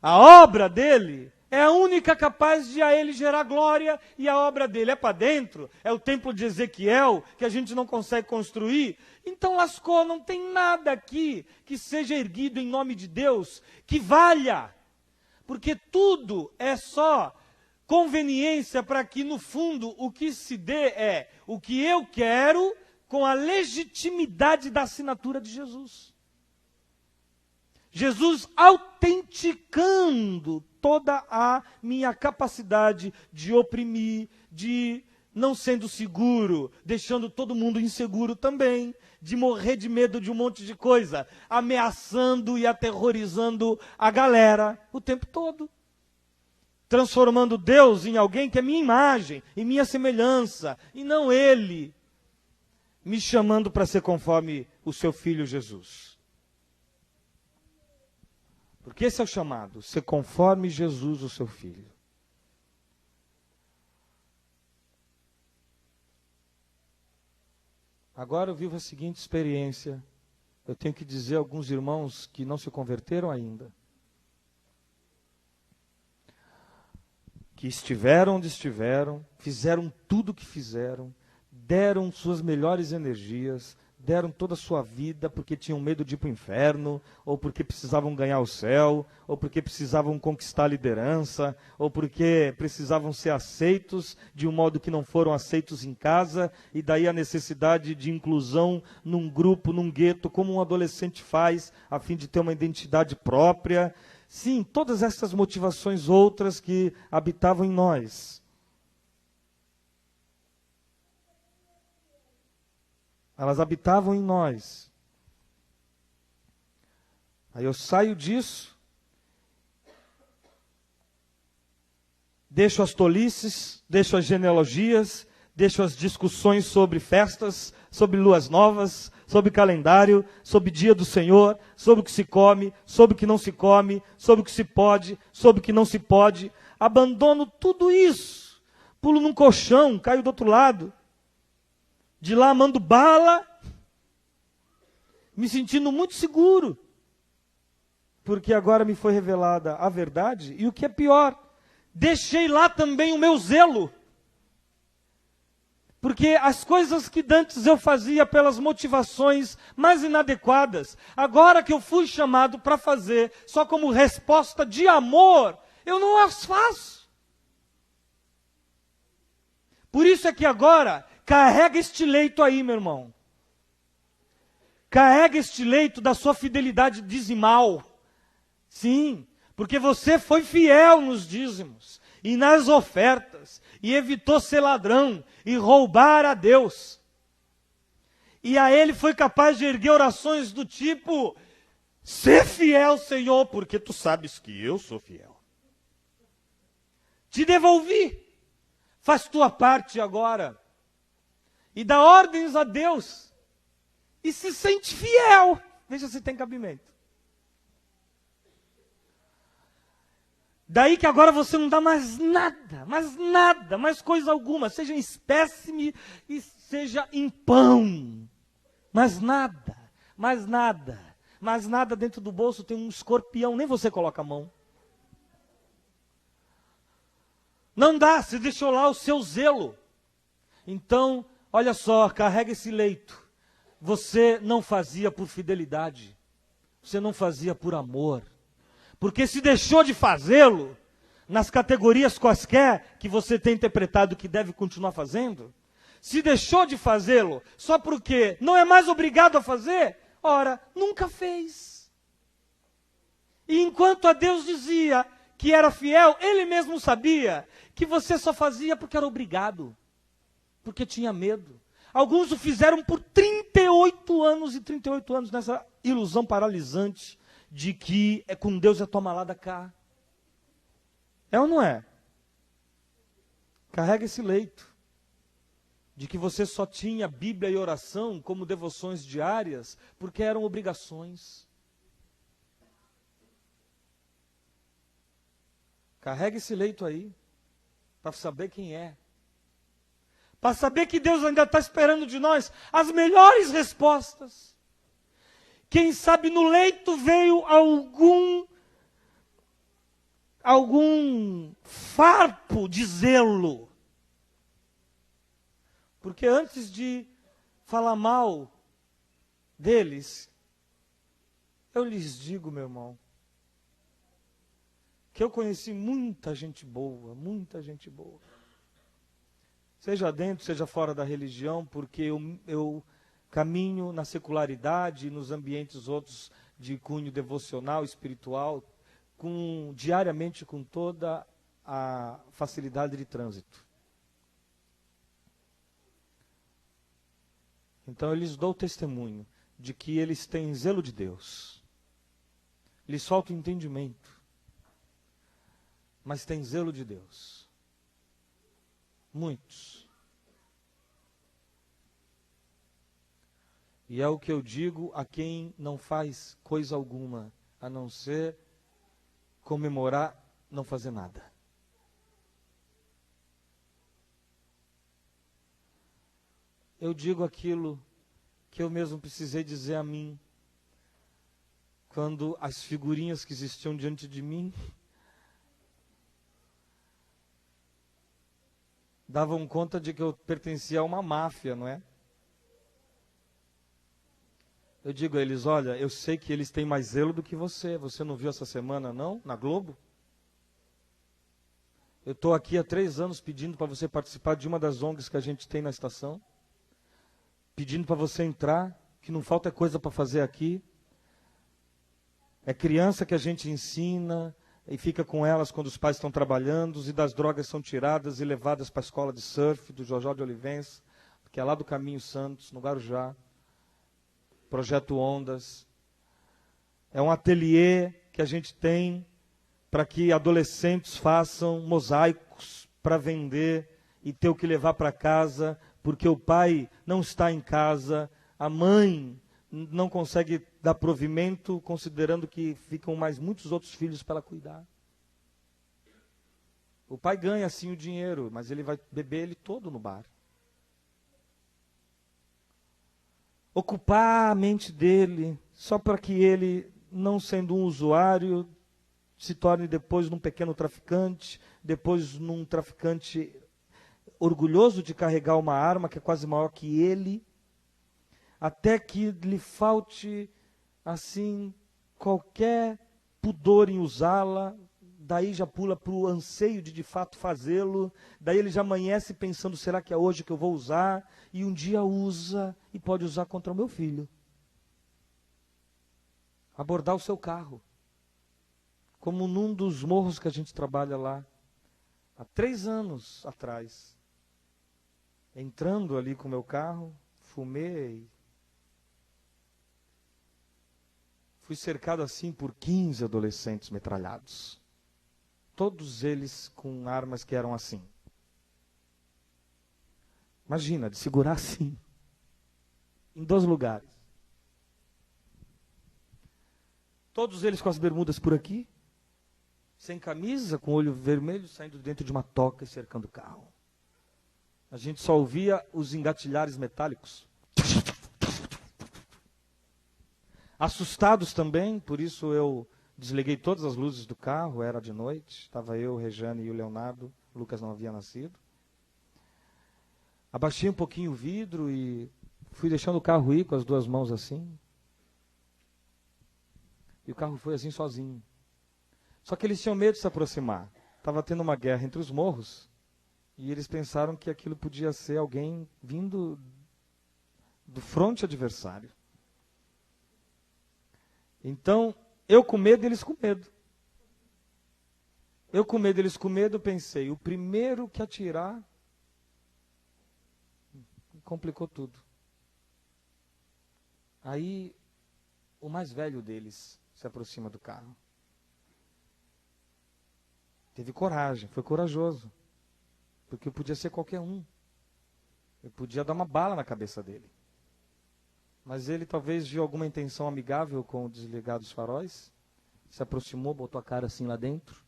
A obra dele é a única capaz de a ele gerar glória, e a obra dele é para dentro, é o templo de Ezequiel, que a gente não consegue construir. Então lascou, não tem nada aqui que seja erguido em nome de Deus, que valha. Porque tudo é só conveniência para que, no fundo, o que se dê é o que eu quero com a legitimidade da assinatura de Jesus. Jesus autenticando toda a minha capacidade de oprimir, de não sendo seguro, deixando todo mundo inseguro também, de morrer de medo de um monte de coisa, ameaçando e aterrorizando a galera o tempo todo. Transformando Deus em alguém que é minha imagem, e minha semelhança, e não Ele me chamando para ser conforme o seu Filho Jesus. Porque esse é o chamado, ser conforme Jesus, o seu Filho. Agora eu vivo a seguinte experiência. Eu tenho que dizer a alguns irmãos que não se converteram ainda, que estiveram onde estiveram, fizeram tudo o que fizeram, deram suas melhores energias, deram toda a sua vida porque tinham medo de ir para o inferno, ou porque precisavam ganhar o céu, ou porque precisavam conquistar a liderança, ou porque precisavam ser aceitos de um modo que não foram aceitos em casa, e daí a necessidade de inclusão num grupo, num gueto, como um adolescente faz, a fim de ter uma identidade própria. Sim, todas essas motivações outras que habitavam em nós. Elas habitavam em nós. Aí eu saio disso, deixo as tolices, deixo as genealogias, deixo as discussões sobre festas, sobre luas novas, sobre calendário, sobre dia do Senhor, sobre o que se come, sobre o que não se come, sobre o que se pode, sobre o que não se pode. Abandono tudo isso, pulo num colchão, caio do outro lado. De lá mando bala, me sentindo muito seguro, porque agora me foi revelada a verdade, e o que é pior, deixei lá também o meu zelo, porque as coisas que antes eu fazia pelas motivações mais inadequadas, agora que eu fui chamado para fazer, só como resposta de amor, eu não as faço. Por isso é que agora, carrega este leito aí, meu irmão. Carrega este leito da sua fidelidade dizimal. Sim, porque você foi fiel nos dízimos e nas ofertas, e evitou ser ladrão e roubar a Deus. E a Ele foi capaz de erguer orações do tipo: ser fiel, Senhor, porque tu sabes que eu sou fiel. Te devolvi. Faz tua parte agora. E dá ordens a Deus. E se sente fiel. Veja se tem cabimento. Daí que agora você não dá mais nada, mais coisa alguma. Seja em espécime e seja em pão. Mais nada, mais nada dentro do bolso. Tem um escorpião, nem você coloca a mão. Não dá, você deixou lá o seu zelo. Então, olha só, carrega esse leito. Você não fazia por fidelidade. Você não fazia por amor. Porque se deixou de fazê-lo, nas categorias quaisquer que você tem interpretado que deve continuar fazendo, se deixou de fazê-lo só porque não é mais obrigado a fazer, ora, nunca fez. E enquanto a Deus dizia que era fiel, Ele mesmo sabia que você só fazia porque era obrigado, porque tinha medo. Alguns o fizeram por 38 anos e 38 anos nessa ilusão paralisante de que é com Deus é toma lá da cá. É ou não é? Carrega esse leito de que você só tinha Bíblia e oração como devoções diárias porque eram obrigações. Carrega esse leito aí para saber quem é. para saber que Deus ainda está esperando de nós as melhores respostas. Quem sabe no leito veio algum farpo de zelo. Porque antes de falar mal deles, eu lhes digo, meu irmão, que eu conheci muita gente boa, muita gente boa. Seja dentro, seja fora da religião, porque eu caminho na secularidade, nos ambientes outros de cunho devocional, espiritual, diariamente com toda a facilidade de trânsito. Então eu lhes dou testemunho de que eles têm zelo de Deus. Lhes falta entendimento, mas têm zelo de Deus. Muitos. E é o que eu digo a quem não faz coisa alguma, a não ser comemorar, não fazer nada. Eu digo aquilo que eu mesmo precisei dizer a mim, quando as figurinhas que existiam diante de mim davam conta de que eu pertencia a uma máfia, não é? Eu digo a eles, olha, eu sei que eles têm mais zelo do que você. Você não viu essa semana, não? Na Globo? Eu estou aqui há 3 anos pedindo para você participar de uma das ONGs que a gente tem na estação. Pedindo para você entrar, que não falta coisa para fazer aqui. É criança que a gente ensina e fica com elas quando os pais estão trabalhando, e das drogas são tiradas e levadas para a escola de surf do Jojó de Olivença, que é lá do Caminho Santos, no Guarujá. Projeto Ondas. É um ateliê que a gente tem para que adolescentes façam mosaicos para vender e ter o que levar para casa, porque o pai não está em casa, a mãe não consegue dar provimento, considerando que ficam mais muitos outros filhos para ela cuidar. O pai ganha sim o dinheiro, mas ele vai beber ele todo no bar. Ocupar a mente dele, só para que ele, não sendo um usuário, se torne depois num pequeno traficante, depois num traficante orgulhoso de carregar uma arma que é quase maior que ele, até que lhe falte, assim, qualquer pudor em usá-la, daí já pula para o anseio de fato fazê-lo, daí ele já amanhece pensando, será que é hoje que eu vou usar? E um dia usa, e pode usar contra o meu filho. Abordar o seu carro. Como num dos morros que a gente trabalha lá, há 3 anos atrás. Entrando ali com o meu carro, fumei. Fui cercado assim por 15 adolescentes metralhados. Todos eles com armas que eram assim. Imagina, de segurar assim. Em 2 lugares. Todos eles com as bermudas por aqui. Sem camisa, com olho vermelho, saindo dentro de uma toca e cercando o carro. A gente só ouvia os engatilhares metálicos. Assustados também, por isso eu desliguei todas as luzes do carro, era de noite. Estava eu, Rejane e o Leonardo. O Lucas não havia nascido. Abaixei um pouquinho o vidro e fui deixando o carro ir com as 2 mãos assim. E o carro foi assim sozinho. Só que eles tinham medo de se aproximar. Estava tendo uma guerra entre os morros. E eles pensaram que aquilo podia ser alguém vindo do fronte adversário. Então, eu com medo, eles com medo. Eu com medo, eles com medo, pensei, o primeiro que atirar, complicou tudo. Aí, o mais velho deles se aproxima do carro. Teve coragem, foi corajoso. Porque podia ser qualquer um. Eu podia dar uma bala na cabeça dele. Mas ele talvez viu alguma intenção amigável com o desligado dos faróis. Se aproximou, botou a cara assim lá dentro.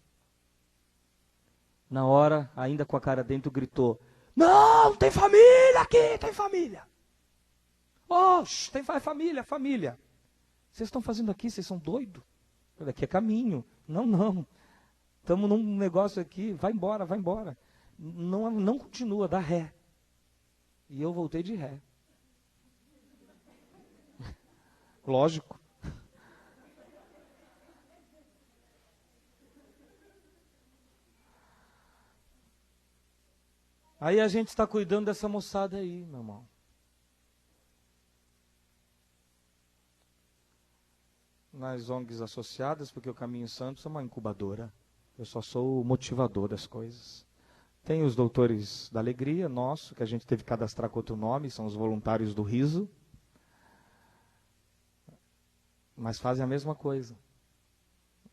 Na hora, ainda com a cara dentro, gritou: Não, tem família aqui, tem família. Oxe, tem família, família. Vocês estão fazendo aqui, vocês são doidos? Aqui é caminho. Não. Estamos num negócio aqui, vai embora, vai embora. Não continua, dá ré. E eu voltei de ré. Lógico. Aí a gente está cuidando dessa moçada aí, meu irmão. Nas ONGs associadas, porque o Caminho Santos é uma incubadora. Eu só sou o motivador das coisas. Tem os doutores da alegria, nosso, que a gente teve que cadastrar com outro nome, são os voluntários do riso. Mas fazem a mesma coisa.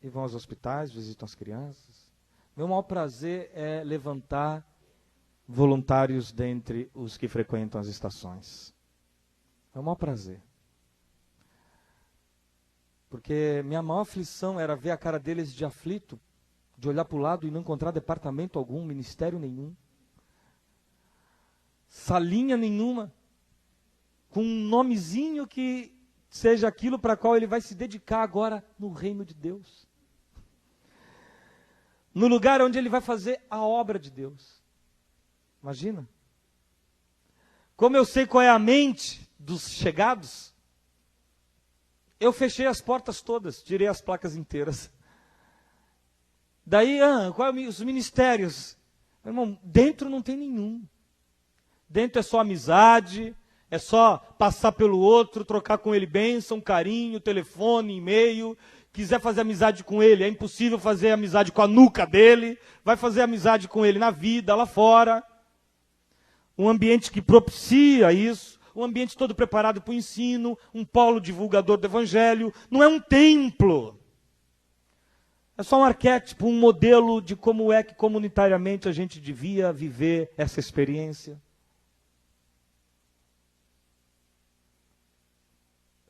E vão aos hospitais, visitam as crianças. Meu maior prazer é levantar voluntários dentre os que frequentam as estações. É o maior prazer. Porque minha maior aflição era ver a cara deles de aflito, de olhar para o lado e não encontrar departamento algum, ministério nenhum, salinha nenhuma, com um nomezinho que seja aquilo para qual ele vai se dedicar agora no reino de Deus. No lugar onde ele vai fazer a obra de Deus. Imagina. Como eu sei qual é a mente dos chegados, eu fechei as portas todas, tirei as placas inteiras. Daí, os ministérios? Meu irmão, dentro não tem nenhum. Dentro é só amizade, é só passar pelo outro, trocar com ele bênção, carinho, telefone, e-mail. Quiser fazer amizade com ele, é impossível fazer amizade com a nuca dele. Vai fazer amizade com ele na vida, lá fora. Um ambiente que propicia isso. Um ambiente todo preparado para o ensino. Um polo divulgador do evangelho. Não é um templo. É só um arquétipo, um modelo de como é que comunitariamente a gente devia viver essa experiência.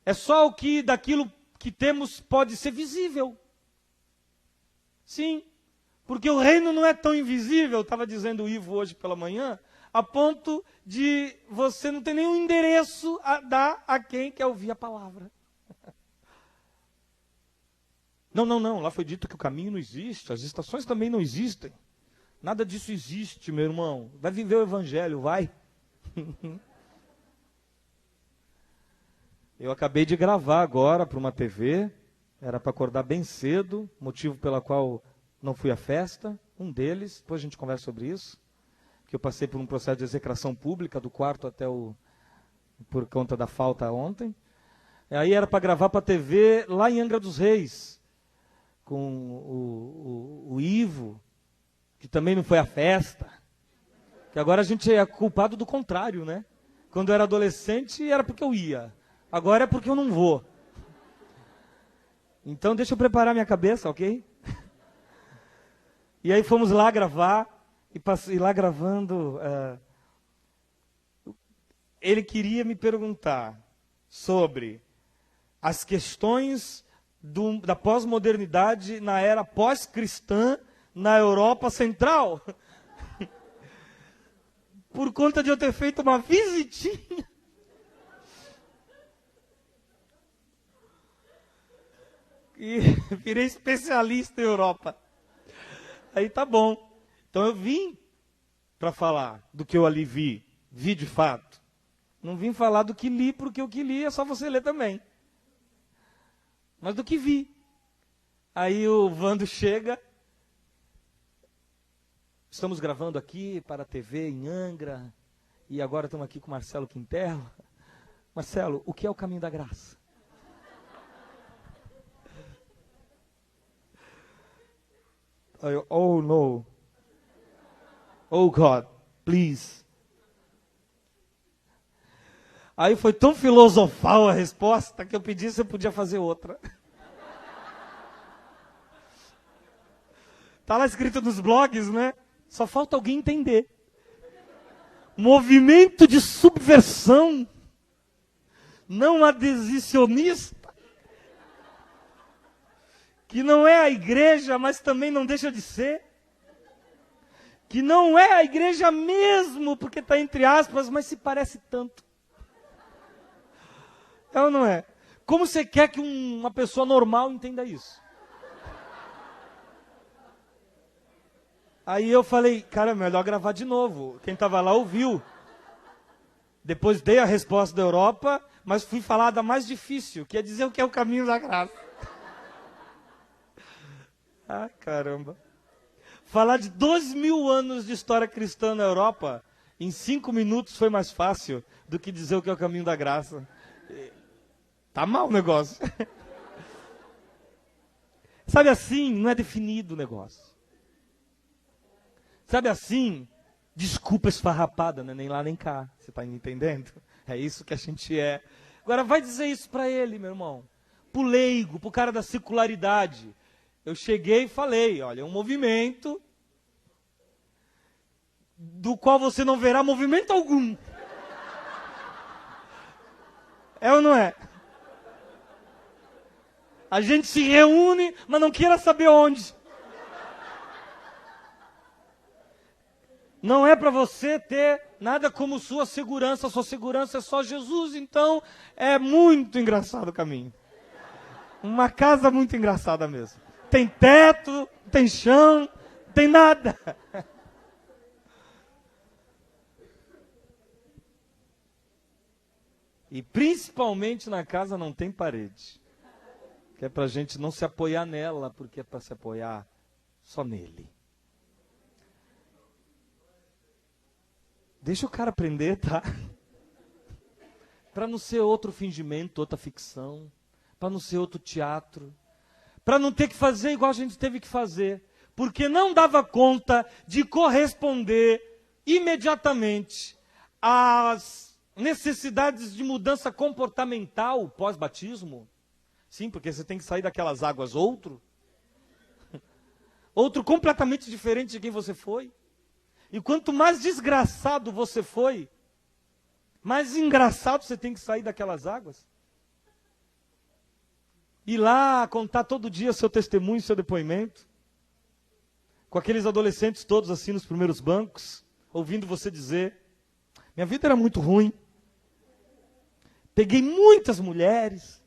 É só o que daquilo que temos pode ser visível. Sim, porque o reino não é tão invisível, estava dizendo o Ivo hoje pela manhã, a ponto de você não ter nenhum endereço a dar a quem quer ouvir a palavra. Não, lá foi dito que o caminho não existe, as estações também não existem. Nada disso existe, meu irmão. Vai viver o evangelho, vai. Eu acabei de gravar agora para uma TV, era para acordar bem cedo, motivo pela qual não fui à festa, um deles, depois a gente conversa sobre isso, que eu passei por um processo de execração pública do quarto até por conta da falta ontem. Aí era para gravar para a TV lá em Angra dos Reis, com o Ivo, que também não foi à festa, que agora a gente é culpado do contrário, né? Quando eu era adolescente era porque eu ia. Agora é porque eu não vou. Então deixa eu preparar minha cabeça, ok? E aí fomos lá gravar, e lá gravando, ele queria me perguntar sobre as questões da pós-modernidade na era pós-cristã na Europa Central. Por conta de eu ter feito uma visitinha. E virei especialista em Europa. Aí tá bom. Então eu vim para falar do que eu ali vi de fato. Não vim falar do que li, porque o que li é só você ler também. Mas do que vi. Aí o Vando chega. Estamos gravando aqui para a TV em Angra. E agora estamos aqui com o Marcelo Quintero. Marcelo, o que é o caminho da graça? Aí eu, oh no. Oh God, please. Aí foi tão filosofal a resposta que eu pedi se eu podia fazer outra. Está lá escrito nos blogs, né? Só falta alguém entender. Movimento de subversão. Não adesicionista. Que não é a igreja, mas também não deixa de ser. que não é a igreja mesmo, porque está entre aspas, mas se parece tanto. É ou não é? Como você quer que uma pessoa normal entenda isso? Aí eu falei, cara, melhor gravar de novo. Quem estava lá ouviu. Depois dei a resposta da Europa, mas fui falar da mais difícil, que é dizer o que é o caminho da graça. Ai, caramba. Falar de 2.000 anos de história cristã na Europa, em 5 minutos foi mais fácil do que dizer o que é o caminho da graça. Tá mal o negócio. Sabe assim, não é definido o negócio. Sabe assim, desculpa esfarrapada, né? Nem lá nem cá. Você está entendendo? É isso que a gente é. Agora vai dizer isso para ele, meu irmão. Pro leigo, pro cara da secularidade. Eu cheguei e falei, olha, é um movimento do qual você não verá movimento algum. É ou não é? A gente se reúne, mas não queira saber onde. Não é para você ter nada como sua segurança é só Jesus, então é muito engraçado o caminho. Uma casa muito engraçada mesmo. Tem teto, tem chão, tem nada. E principalmente na casa não tem parede. Que é para a gente não se apoiar nela, porque é para se apoiar só nele. Deixa o cara aprender, tá? Para não ser outro fingimento, outra ficção. Para não ser outro teatro. Para não ter que fazer igual a gente teve que fazer. Porque não dava conta de corresponder imediatamente às necessidades de mudança comportamental pós-batismo. Sim, porque você tem que sair daquelas águas outro. Outro completamente diferente de quem você foi. E quanto mais desgraçado você foi, mais engraçado você tem que sair daquelas águas. Ir lá contar todo dia seu testemunho, seu depoimento. Com aqueles adolescentes todos assim nos primeiros bancos, ouvindo você dizer, minha vida era muito ruim. Peguei muitas mulheres.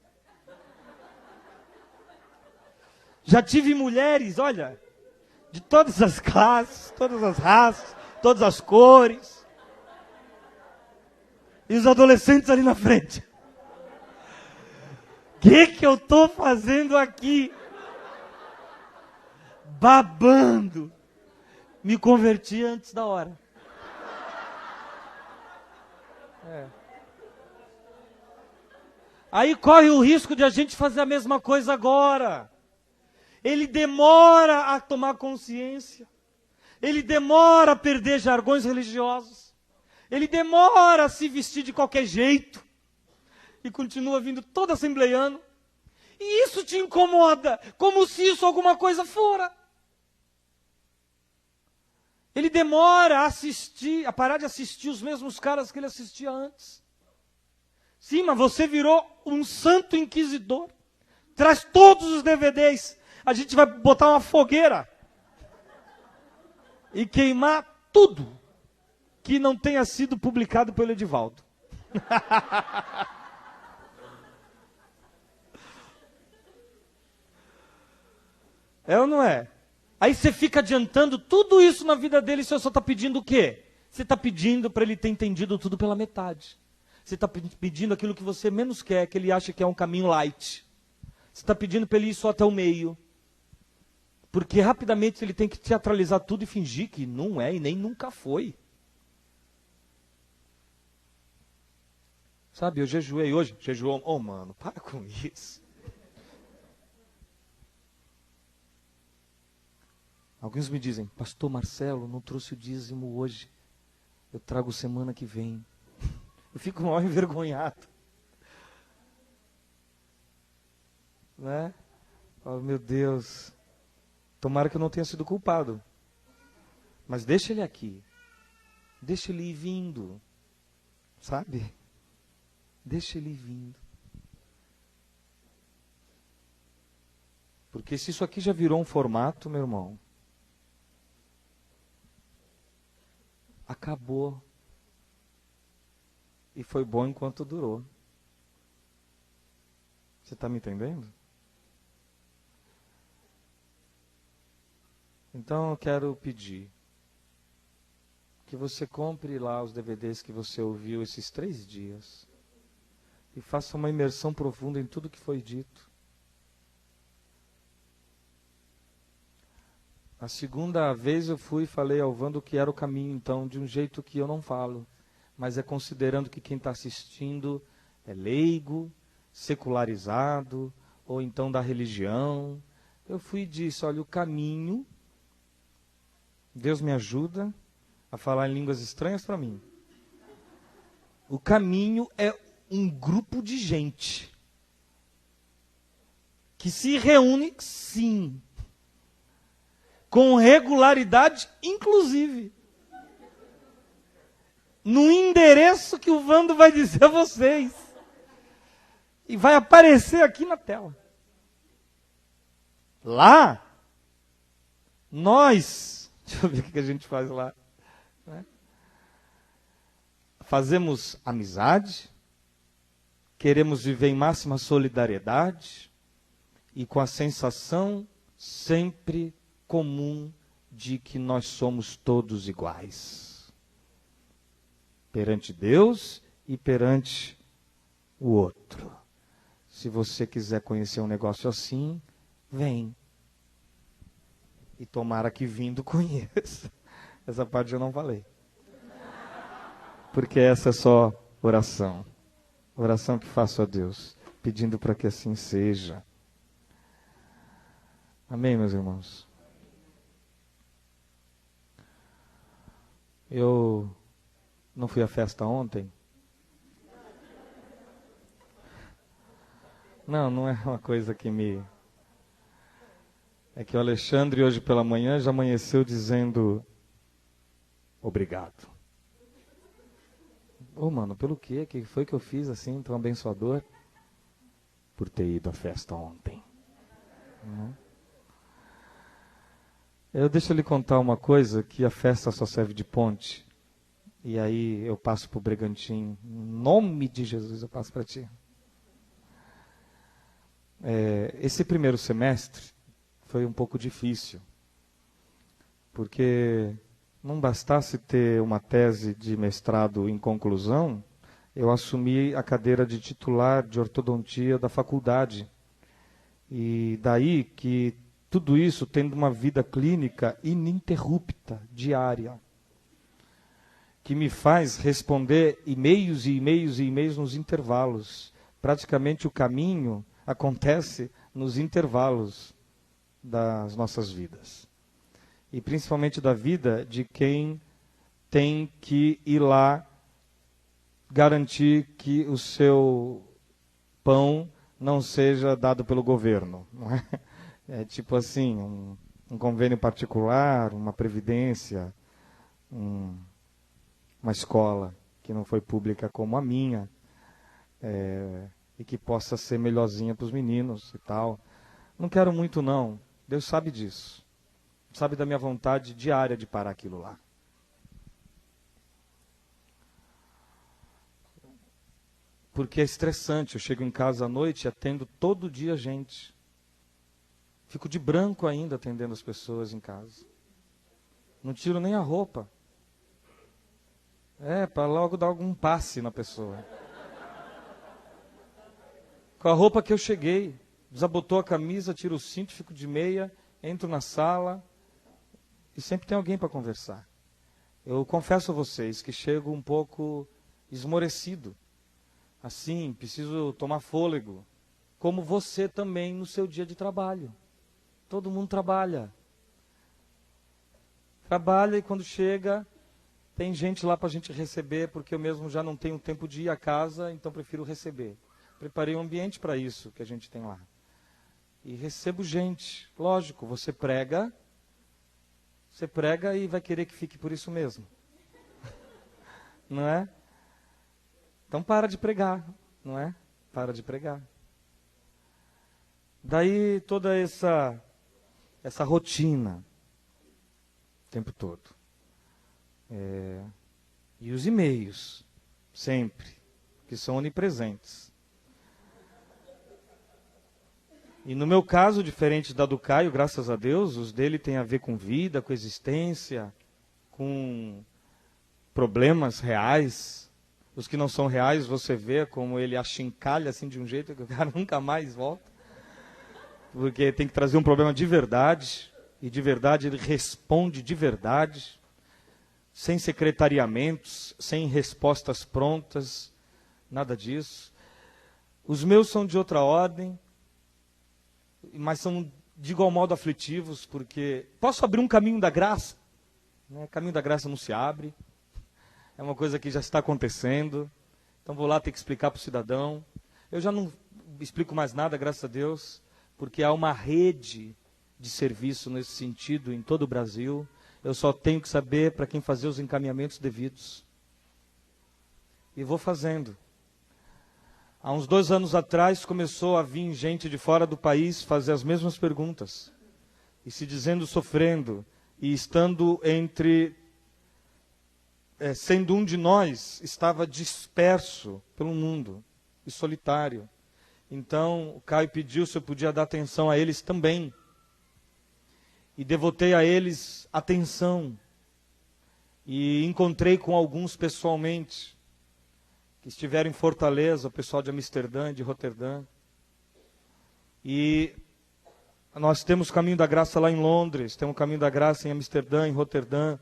Já tive mulheres, olha, de todas as classes, todas as raças, todas as cores. E os adolescentes ali na frente. O que eu estou fazendo aqui? Babando. Me converti antes da hora. Aí corre o risco de a gente fazer a mesma coisa agora. Ele demora a tomar consciência. Ele demora a perder jargões religiosos. Ele demora a se vestir de qualquer jeito. E continua vindo todo assembleiano. E isso te incomoda, como se isso alguma coisa fora. Ele demora a assistir, a parar de assistir os mesmos caras que ele assistia antes. Sim, mas você virou um santo inquisidor. Traz todos os DVDs. A gente vai botar uma fogueira e queimar tudo que não tenha sido publicado pelo Edivaldo. É ou não é? Aí você fica adiantando tudo isso na vida dele e você só está pedindo o quê? Você está pedindo para ele ter entendido tudo pela metade. Você está pedindo aquilo que você menos quer, que ele acha que é um caminho light. Você está pedindo para ele ir só até o meio. Porque rapidamente ele tem que teatralizar tudo e fingir que não é e nem nunca foi. Sabe, eu jejuei hoje. Jejuou. Oh, mano, para com isso. Alguns me dizem, pastor Marcelo, não trouxe o dízimo hoje. Eu trago semana que vem. Eu fico mal envergonhado. Né? Oh, meu Deus. Tomara que eu não tenha sido culpado. Mas deixa ele aqui. Deixa ele ir vindo. Sabe? Deixa ele ir vindo. Porque se isso aqui já virou um formato, meu irmão, acabou. E foi bom enquanto durou. Você está me entendendo? Então eu quero pedir que você compre lá os DVDs que você ouviu esses 3 dias e faça uma imersão profunda em tudo que foi dito. A segunda vez eu fui e falei ao Wando que era o caminho, então, de um jeito que eu não falo, mas é considerando que quem está assistindo é leigo, secularizado, ou então da religião. Eu fui e disse, olha, o caminho, Deus me ajuda a falar em línguas estranhas para mim. O caminho é um grupo de gente que se reúne, sim, com regularidade, inclusive, no endereço que o Wando vai dizer a vocês. E vai aparecer aqui na tela. Lá, nós, deixa eu ver o que a gente faz lá. Né? Fazemos amizade, queremos viver em máxima solidariedade e com a sensação sempre comum de que nós somos todos iguais. Perante Deus e perante o outro. Se você quiser conhecer um negócio assim, vem. E tomara que vindo conheça. Essa parte eu não falei. Porque essa é só oração. Oração que faço a Deus, pedindo para que assim seja. Amém, meus irmãos? Eu não fui à festa ontem. Não é uma coisa que me... É que o Alexandre hoje pela manhã já amanheceu dizendo obrigado. Ô, mano, pelo quê? Que foi que eu fiz assim, tão abençoador? Por ter ido à festa ontem. Deixa eu lhe contar uma coisa, que a festa só serve de ponte. E aí eu passo para o Bregantim. Em nome de Jesus eu passo para ti. Esse primeiro semestre foi um pouco difícil. Porque não bastasse ter uma tese de mestrado em conclusão, eu assumi a cadeira de titular de ortodontia da faculdade. E daí que tudo isso tendo uma vida clínica ininterrupta, diária, que me faz responder e-mails e e-mails e e-mails nos intervalos. Praticamente o caminho acontece nos intervalos das nossas vidas. E principalmente da vida de quem tem que ir lá garantir que o seu pão não seja dado pelo governo. Não é? É tipo assim, um convênio particular, uma previdência, uma escola que não foi pública como a minha, e que possa ser melhorzinha para os meninos e tal. Não quero muito não, Deus sabe disso. Sabe da minha vontade diária de parar aquilo lá. Porque é estressante, eu chego em casa à noite e atendo todo dia gente. Fico de branco ainda atendendo as pessoas em casa. Não tiro nem a roupa. Para logo dar algum passe na pessoa. Com a roupa que eu cheguei, desabotou a camisa, tiro o cinto, fico de meia, entro na sala e sempre tem alguém para conversar. Eu confesso a vocês que chego um pouco esmorecido. Assim, preciso tomar fôlego. Como você também no seu dia de trabalho. Todo mundo trabalha. Trabalha e quando chega, tem gente lá para a gente receber, porque eu mesmo já não tenho tempo de ir à casa, então prefiro receber. Preparei um ambiente para isso que a gente tem lá. E recebo gente. Lógico, você prega e vai querer que fique por isso mesmo. Não é? Então para de pregar, não é? Para de pregar. Daí toda essa rotina, o tempo todo. E os e-mails, sempre, que são onipresentes. E no meu caso, diferente da do Caio, graças a Deus, os dele têm a ver com vida, com existência, com problemas reais. Os que não são reais, você vê como ele achincalha assim de um jeito que o cara nunca mais volta. Porque tem que trazer um problema de verdade, e de verdade ele responde de verdade, sem secretariamentos, sem respostas prontas, nada disso. Os meus são de outra ordem, mas são de igual modo aflitivos, porque posso abrir um caminho da graça, né? Caminho da graça não se abre, é uma coisa que já está acontecendo, então vou lá ter que explicar para o cidadão. Eu já não explico mais nada, graças a Deus, porque há uma rede de serviço nesse sentido em todo o Brasil. Eu só tenho que saber para quem fazer os encaminhamentos devidos. E vou fazendo. Há uns 2 anos atrás começou a vir gente de fora do país fazer as mesmas perguntas. E se dizendo sofrendo, e estando sendo um de nós, estava disperso pelo mundo, e solitário. Então, o Caio pediu se eu podia dar atenção a eles também. E devotei a eles atenção. E encontrei com alguns pessoalmente, que estiveram em Fortaleza, o pessoal de Amsterdã e de Roterdã. E nós temos o Caminho da Graça lá em Londres, temos o Caminho da Graça em Amsterdã, em Roterdã.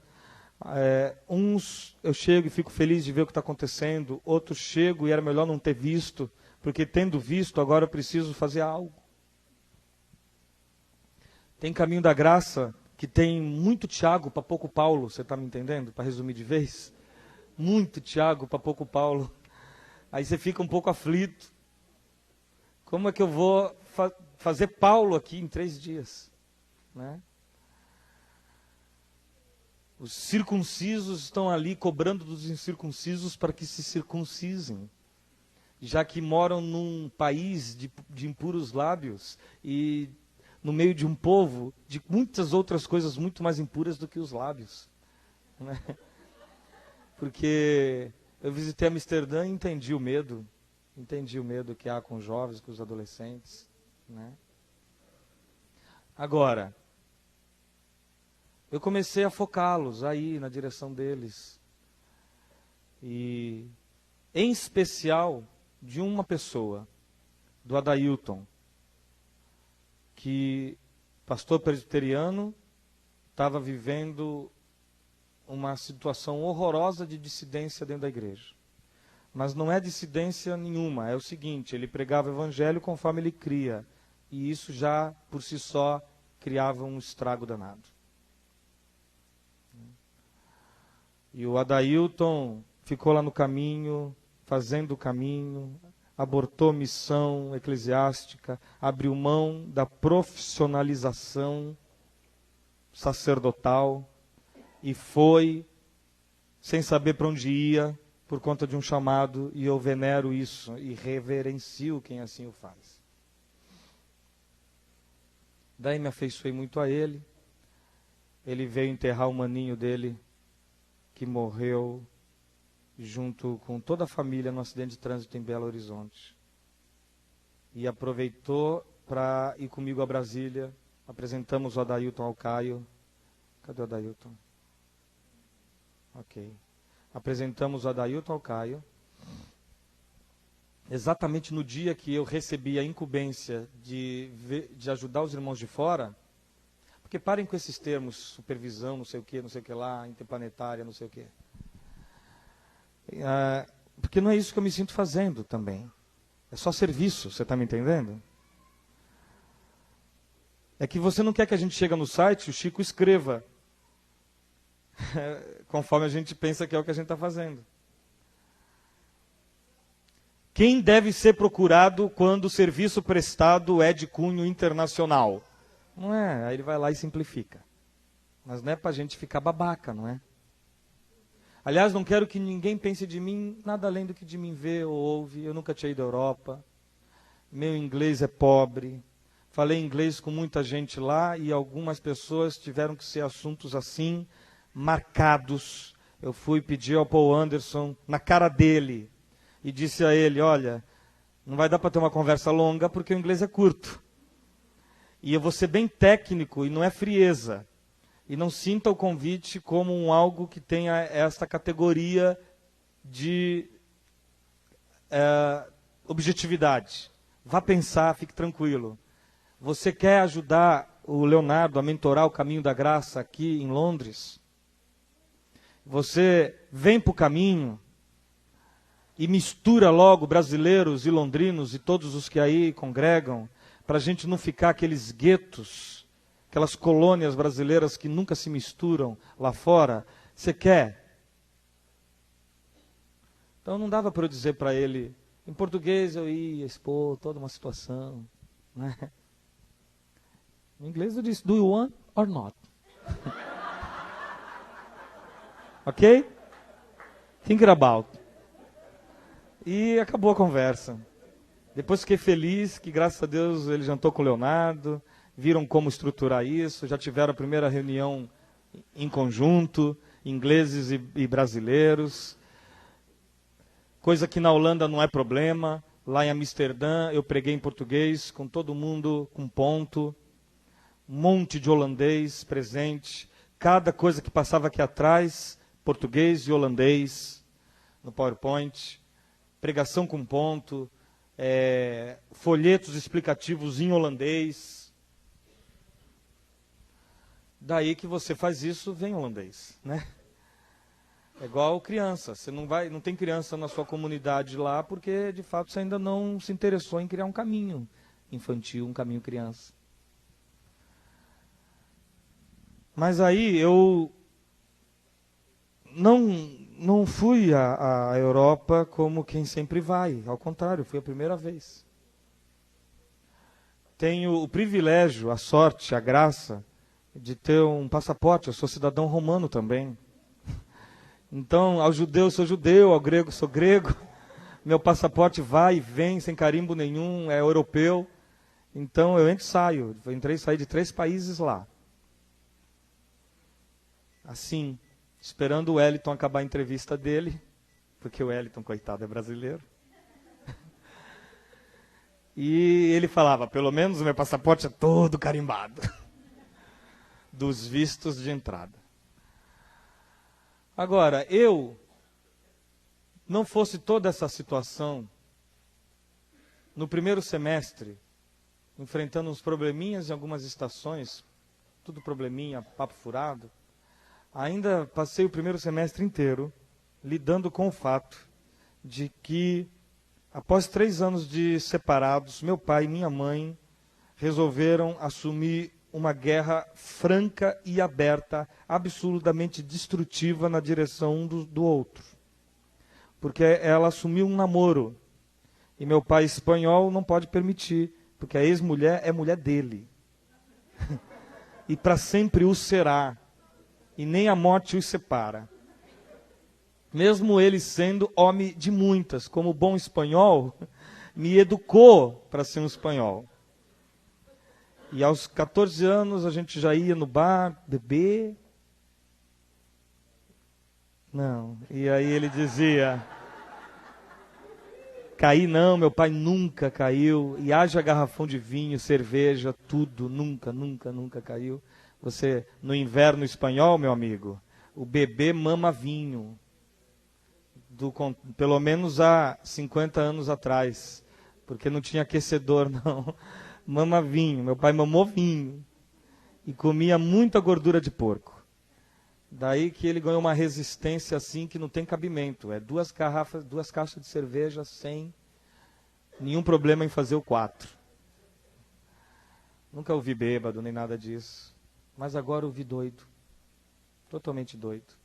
Uns eu chego e fico feliz de ver o que está acontecendo, outros chego e era melhor não ter visto, porque tendo visto, agora eu preciso fazer algo. Tem Caminho da Graça que tem muito Tiago para pouco Paulo, você está me entendendo? Para resumir de vez? Muito Tiago para pouco Paulo. Aí você fica um pouco aflito. Como é que eu vou fazer Paulo aqui em 3 dias? Né? Os circuncisos estão ali cobrando dos incircuncisos para que se circuncisem, já que moram num país de impuros lábios e no meio de um povo de muitas outras coisas muito mais impuras do que os lábios. Né? Porque eu visitei Amsterdã e entendi o medo que há com os jovens, com os adolescentes. Né? Agora, eu comecei a focá-los aí na direção deles. E, em especial, de uma pessoa, do Adailton, que, pastor presbiteriano, estava vivendo uma situação horrorosa de dissidência dentro da igreja. Mas não é dissidência nenhuma, é o seguinte, ele pregava o evangelho conforme ele cria, e isso já, por si só, criava um estrago danado. E o Adailton ficou lá no caminho, fazendo o caminho, abortou missão eclesiástica, abriu mão da profissionalização sacerdotal e foi, sem saber para onde ia, por conta de um chamado, e eu venero isso e reverencio quem assim o faz. Daí me afeiçoei muito a ele. Ele veio enterrar o maninho dele, que morreu junto com toda a família no acidente de trânsito em Belo Horizonte. E aproveitou para ir comigo a Brasília. Apresentamos o Adailton ao Caio. Cadê o Adailton? Ok. Apresentamos o Adailton ao Caio. Exatamente no dia que eu recebi a incumbência de ajudar os irmãos de fora, porque parem com esses termos, supervisão, não sei o que lá, interplanetária, não sei o que. Porque não é isso que eu me sinto fazendo também. É só serviço, você está me entendendo? É que você não quer que a gente chegue no site, o Chico escreva, conforme a gente pensa que é o que a gente está fazendo. Quem deve ser procurado quando o serviço prestado é de cunho internacional? Não é, aí ele vai lá e simplifica. Mas não é para a gente ficar babaca, não é? Aliás, não quero que ninguém pense de mim nada além do que de mim vê ou ouve. Eu nunca tinha ido à Europa. Meu inglês é pobre. Falei inglês com muita gente lá e algumas pessoas tiveram que ser assuntos assim, marcados. eu fui pedir ao Paul Anderson na cara dele e disse a ele, olha, não vai dar para ter uma conversa longa porque o inglês é curto. E eu vou ser bem técnico e não é frieza. E não sinta o convite como algo que tenha esta categoria de objetividade. Vá pensar, fique tranquilo. Você quer ajudar o Leonardo a mentorar o caminho da graça aqui em Londres? Você vem para o caminho e mistura logo brasileiros e londrinos e todos os que aí congregam, para a gente não ficar aqueles guetos, aquelas colônias brasileiras que nunca se misturam lá fora. Você quer? Então não dava para eu dizer para ele, em português eu ia expor toda uma situação, né? Em inglês eu disse, do you want or not? Ok? Think it about. E acabou a conversa. Depois fiquei feliz que, graças a Deus, ele jantou com o Leonardo, viram como estruturar isso, já tiveram a primeira reunião em conjunto, ingleses e brasileiros, coisa que na Holanda não é problema. Lá em Amsterdã eu preguei em português, com todo mundo com ponto, um monte de holandês presente, cada coisa que passava aqui atrás, português e holandês, no PowerPoint, pregação com ponto, folhetos explicativos em holandês. Daí que você faz isso, vem holandês, né? É igual criança, você não tem criança na sua comunidade lá, porque de fato você ainda não se interessou em criar um caminho infantil, um caminho criança. Mas aí eu não fui à Europa como quem sempre vai, ao contrário, fui a primeira vez. Tenho o privilégio, a sorte, a graça de ter um passaporte, eu sou cidadão romano também. Então, ao judeu eu sou judeu, ao grego eu sou grego, meu passaporte vai e vem sem carimbo nenhum, é europeu. Então eu entro e saio, eu entrei e saí de 3 países lá. Assim, esperando o Wellington acabar a entrevista dele, porque o Wellington, coitado, é brasileiro. E ele falava, pelo menos o meu passaporte é todo carimbado, dos vistos de entrada. Agora, não fosse toda essa situação, no primeiro semestre, enfrentando uns probleminhas em algumas estações, tudo probleminha, papo furado, ainda passei o primeiro semestre inteiro lidando com o fato de que, após 3 anos de separados, meu pai e minha mãe resolveram assumir uma guerra franca e aberta, absolutamente destrutiva na direção um do outro. Porque ela assumiu um namoro. E meu pai espanhol não pode permitir, porque a ex-mulher é mulher dele. E para sempre o será. E nem a morte os separa. Mesmo ele sendo homem de muitas, como bom espanhol, me educou para ser um espanhol. E aos 14 anos a gente já ia no bar beber. Não. E aí ele dizia, caí não, meu pai nunca caiu. E haja garrafão de vinho, cerveja, tudo, nunca, nunca, nunca caiu. Você, no inverno espanhol, meu amigo, o bebê mama vinho. Pelo menos há 50 anos atrás. Porque não tinha aquecedor, não. Mama vinho. Meu pai mamou vinho. E comia muita gordura de porco. Daí que ele ganhou uma resistência assim que não tem cabimento. É 2 caixas de cerveja sem nenhum problema em fazer o 4. Nunca ouvi bêbado nem nada disso. Mas agora ouvi doido. Totalmente doido.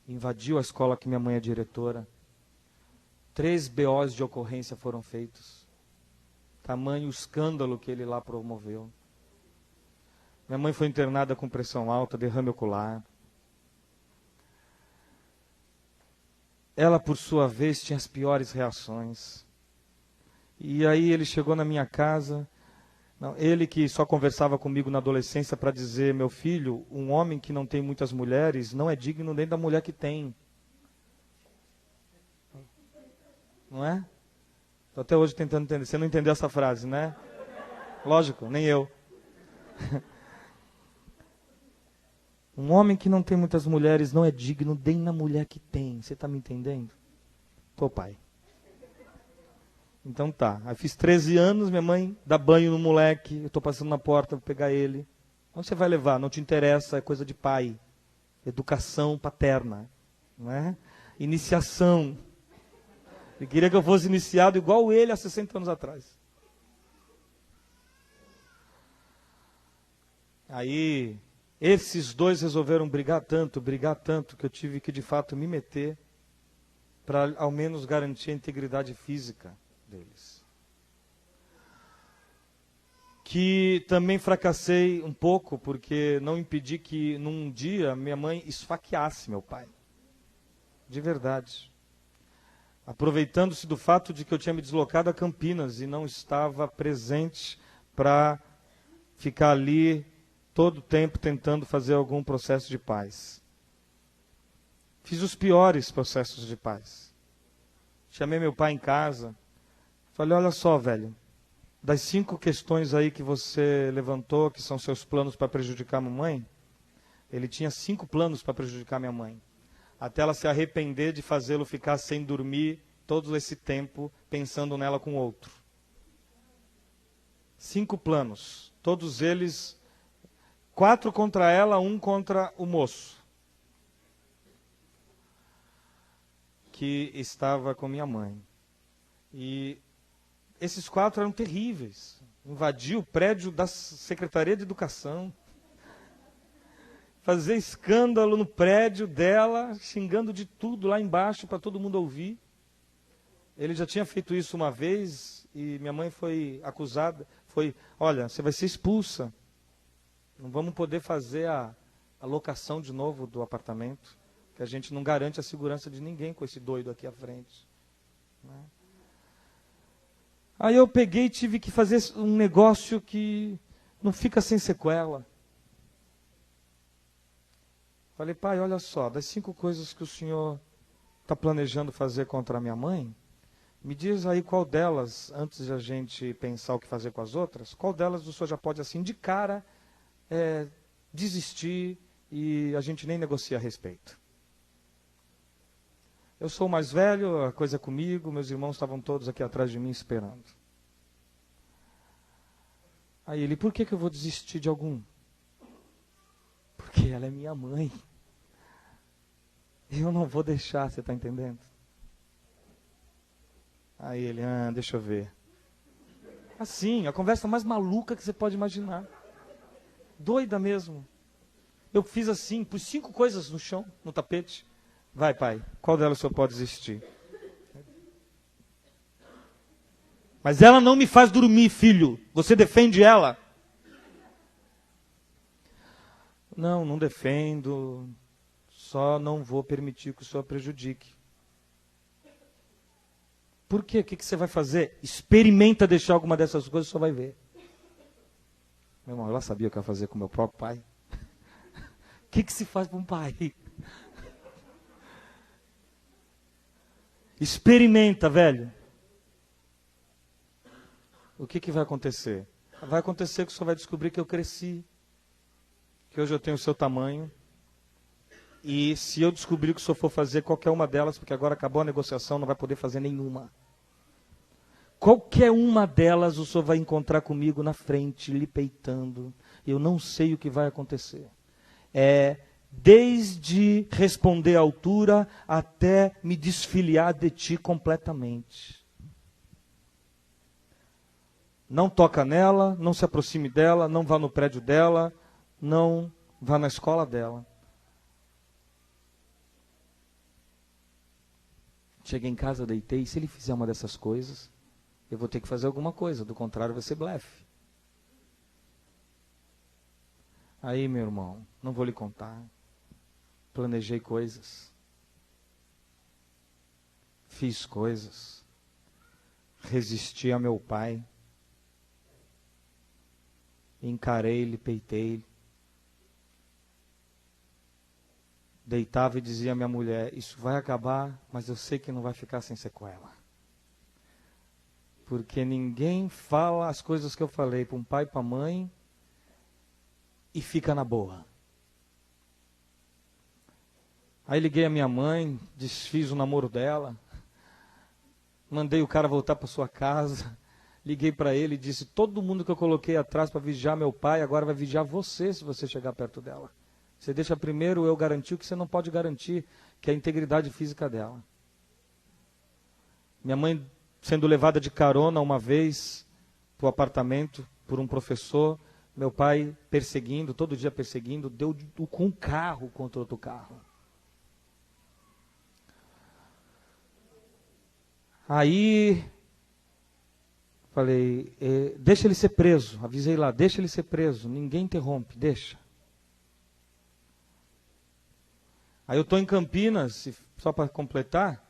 Invadiu a escola que minha mãe é diretora. 3 BOs de ocorrência foram feitos. Tamanho escândalo que ele lá promoveu. Minha mãe foi internada com pressão alta, derrame ocular. Ela, por sua vez, tinha as piores reações. E aí ele chegou na minha casa Não, ele que só conversava comigo na adolescência para dizer, meu filho, um homem que não tem muitas mulheres não é digno nem da mulher que tem. Não é? Estou até hoje tentando entender. Você não entendeu essa frase, né? Lógico, nem eu. Um homem que não tem muitas mulheres não é digno nem na mulher que tem. Você está me entendendo? Tô, pai. Então tá. Aí fiz 13 anos, minha mãe dá banho no moleque, eu estou passando na porta, vou pegar ele. Onde você vai levar? Não te interessa, é coisa de pai. Educação paterna. Não é? Iniciação. Ele queria que eu fosse iniciado igual ele há 60 anos atrás. Aí, esses dois resolveram brigar tanto, que eu tive que de fato me meter para ao menos garantir a integridade física deles. Que também fracassei um pouco, porque não impedi que num dia minha mãe esfaqueasse meu pai. De verdade. Aproveitando-se do fato de que eu tinha me deslocado a Campinas e não estava presente para ficar ali todo o tempo tentando fazer algum processo de paz. Fiz os piores processos de paz. Chamei meu pai em casa. Falei, olha só, velho, das 5 questões aí que você levantou, que são seus planos para prejudicar a mamãe, ele tinha 5 planos para prejudicar minha mãe. Até ela se arrepender de fazê-lo ficar sem dormir todo esse tempo, pensando nela com outro. 5 planos, todos eles, 4 contra ela, 1 contra o moço, que estava com minha mãe. E esses 4 eram terríveis. Invadir o prédio da Secretaria de Educação, fazer escândalo no prédio dela, xingando de tudo lá embaixo para todo mundo ouvir. Ele já tinha feito isso uma vez e minha mãe foi acusada. Olha, você vai ser expulsa. Não vamos poder fazer a locação de novo do apartamento, que a gente não garante a segurança de ninguém com esse doido aqui à frente. Né? Aí eu peguei e tive que fazer um negócio que não fica sem sequela. Falei, pai, olha só, das 5 coisas que o senhor está planejando fazer contra a minha mãe, me diz aí qual delas, antes de a gente pensar o que fazer com as outras, qual delas o senhor já pode, assim, de cara, desistir e a gente nem negocia a respeito. Eu sou o mais velho, a coisa é comigo, meus irmãos estavam todos aqui atrás de mim esperando. Aí ele, por que eu vou desistir de algum? Porque ela é minha mãe. Eu não vou deixar, você está entendendo? Aí ele, deixa eu ver. Assim, a conversa mais maluca que você pode imaginar. Doida mesmo. Eu fiz assim, pus 5 coisas no chão, no tapete. Vai, pai, qual delas o senhor pode desistir? Mas ela não me faz dormir, filho. Você defende ela? Não defendo. Só não vou permitir que o senhor prejudique. Por quê? O que você vai fazer? Experimenta deixar alguma dessas coisas, só vai ver. Meu irmão, ela sabia o que eu ia fazer com meu próprio pai. O que se faz para um pai? Experimenta, velho. O que vai acontecer? Vai acontecer que o senhor vai descobrir que eu cresci. Que hoje eu tenho o seu tamanho. E se eu descobrir que o senhor for fazer qualquer uma delas, porque agora acabou a negociação, não vai poder fazer nenhuma. Qualquer uma delas o senhor vai encontrar comigo na frente, lhe peitando. Eu não sei o que vai acontecer. Desde responder à altura até me desfiliar de ti completamente. Não toca nela, não se aproxime dela, não vá no prédio dela, não vá na escola dela. Cheguei em casa, deitei, e se ele fizer uma dessas coisas, eu vou ter que fazer alguma coisa, do contrário vai ser blefe. Aí, meu irmão, não vou lhe contar. Planejei coisas. Fiz coisas. Resisti a meu pai. encarei-lhe, peitei-lhe. Deitava e dizia à minha mulher, isso vai acabar, mas eu sei que não vai ficar sem sequela. Porque ninguém fala as coisas que eu falei para um pai e para a mãe e fica na boa. Aí liguei a minha mãe, desfiz o namoro dela, mandei o cara voltar para sua casa, liguei para ele e disse, todo mundo que eu coloquei atrás para vigiar meu pai, agora vai vigiar você se você chegar perto dela. Você deixa primeiro eu garantir o que você não pode garantir, que é a integridade física dela. Minha mãe sendo levada de carona uma vez para o apartamento por um professor, meu pai perseguindo, todo dia perseguindo, deu com um carro contra outro carro. Aí, falei, deixa ele ser preso, avisei lá, deixa ele ser preso, ninguém interrompe, deixa. Aí eu estou em Campinas, só para completar,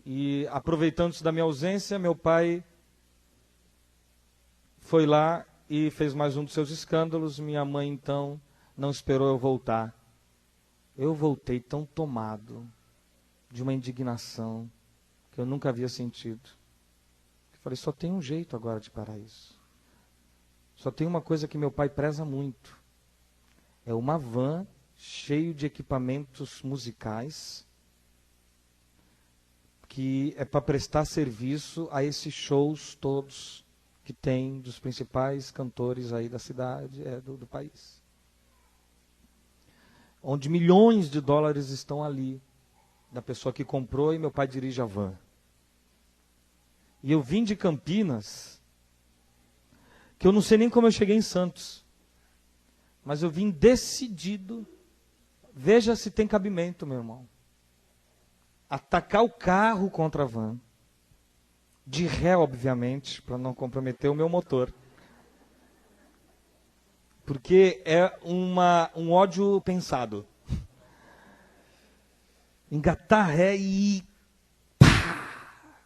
e aproveitando-se da minha ausência, meu pai foi lá e fez mais um dos seus escândalos. Minha mãe, então, não esperou eu voltar. Eu voltei tão tomado de uma indignação que eu nunca havia sentido. Eu falei, só tem um jeito agora de parar isso. Só tem uma coisa que meu pai preza muito. É uma van cheio de equipamentos musicais que é para prestar serviço a esses shows todos que tem dos principais cantores aí da cidade, do país. Onde milhões de dólares estão ali, da pessoa que comprou, e meu pai dirige a van. E eu vim de Campinas, que eu não sei nem como eu cheguei em Santos, mas eu vim decidido, veja se tem cabimento, meu irmão, atacar o carro contra a van, de ré, obviamente, para não comprometer o meu motor. Porque é um ódio pensado. Engatar ré e...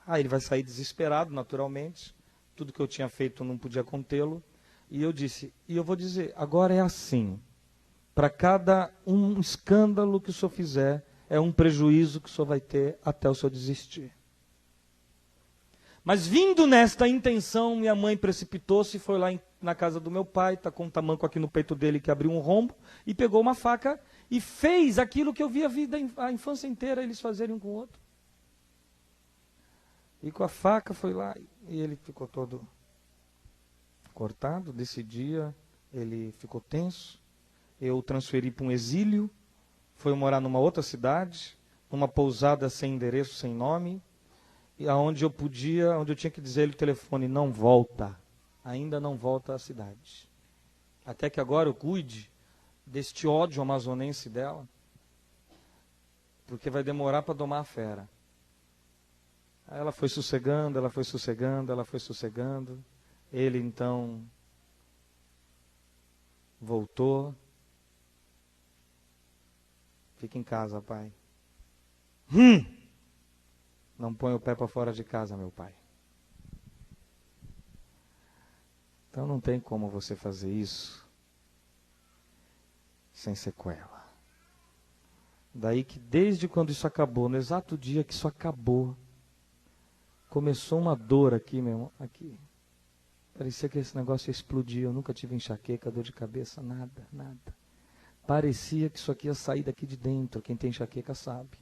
Aí ele vai sair desesperado, naturalmente. Tudo que eu tinha feito não podia contê-lo. E eu disse, e eu vou dizer, agora é assim. Para cada um escândalo que o senhor fizer, é um prejuízo que o senhor vai ter até o senhor desistir. Mas vindo nesta intenção, minha mãe precipitou-se, foi lá na casa do meu pai, está com um tamanco aqui no peito dele que abriu um rombo, e pegou uma faca e fez aquilo que eu vi a infância inteira eles fazerem um com o outro. E com a faca foi lá, e ele ficou todo cortado. Desse dia, ele ficou tenso. Eu o transferi para um exílio, foi morar numa outra cidade, numa pousada sem endereço, sem nome, e onde eu tinha que dizer ele o telefone, não volta, ainda não volta à cidade. Até que agora eu cuide deste ódio amazonense dela, porque vai demorar para domar a fera. Aí ela foi sossegando, ela foi sossegando, ela foi sossegando. Ele então voltou. Fica em casa, pai. Não põe o pé para fora de casa, meu pai. Então não tem como você fazer isso sem sequela. Daí que desde quando isso acabou, no exato dia que isso acabou, começou uma dor aqui, meu irmão, aqui. Parecia que esse negócio ia explodir. Eu nunca tive enxaqueca, dor de cabeça, nada, nada. Parecia que isso aqui ia sair daqui de dentro. Quem tem enxaqueca sabe.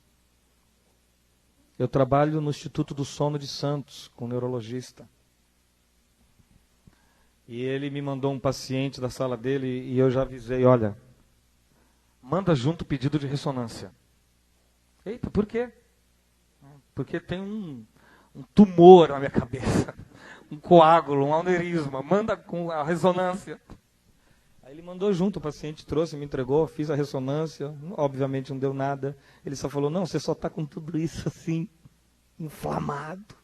Eu trabalho no Instituto do Sono de Santos, com um neurologista. E ele me mandou um paciente da sala dele e eu já avisei, olha, manda junto o pedido de ressonância. Eita, por quê? Porque tem um tumor na minha cabeça, um coágulo, um aneurisma, manda com a ressonância. Aí ele mandou junto, o paciente trouxe, me entregou, fiz a ressonância, obviamente não deu nada. Ele só falou, não, você só está com tudo isso assim, inflamado.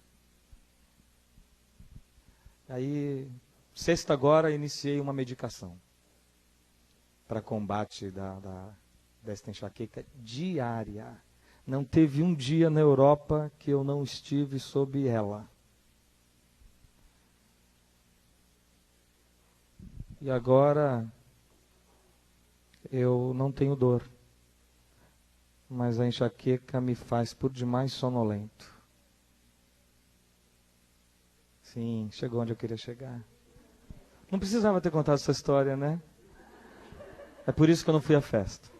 Aí, sexta agora, iniciei uma medicação para combate desta enxaqueca diária. Não teve um dia na Europa que eu não estive sob ela. e agora eu não tenho dor, mas a enxaqueca me faz por demais sonolento. Sim, chegou onde eu queria chegar. Não precisava ter contado essa história, né? É por isso que eu não fui à festa.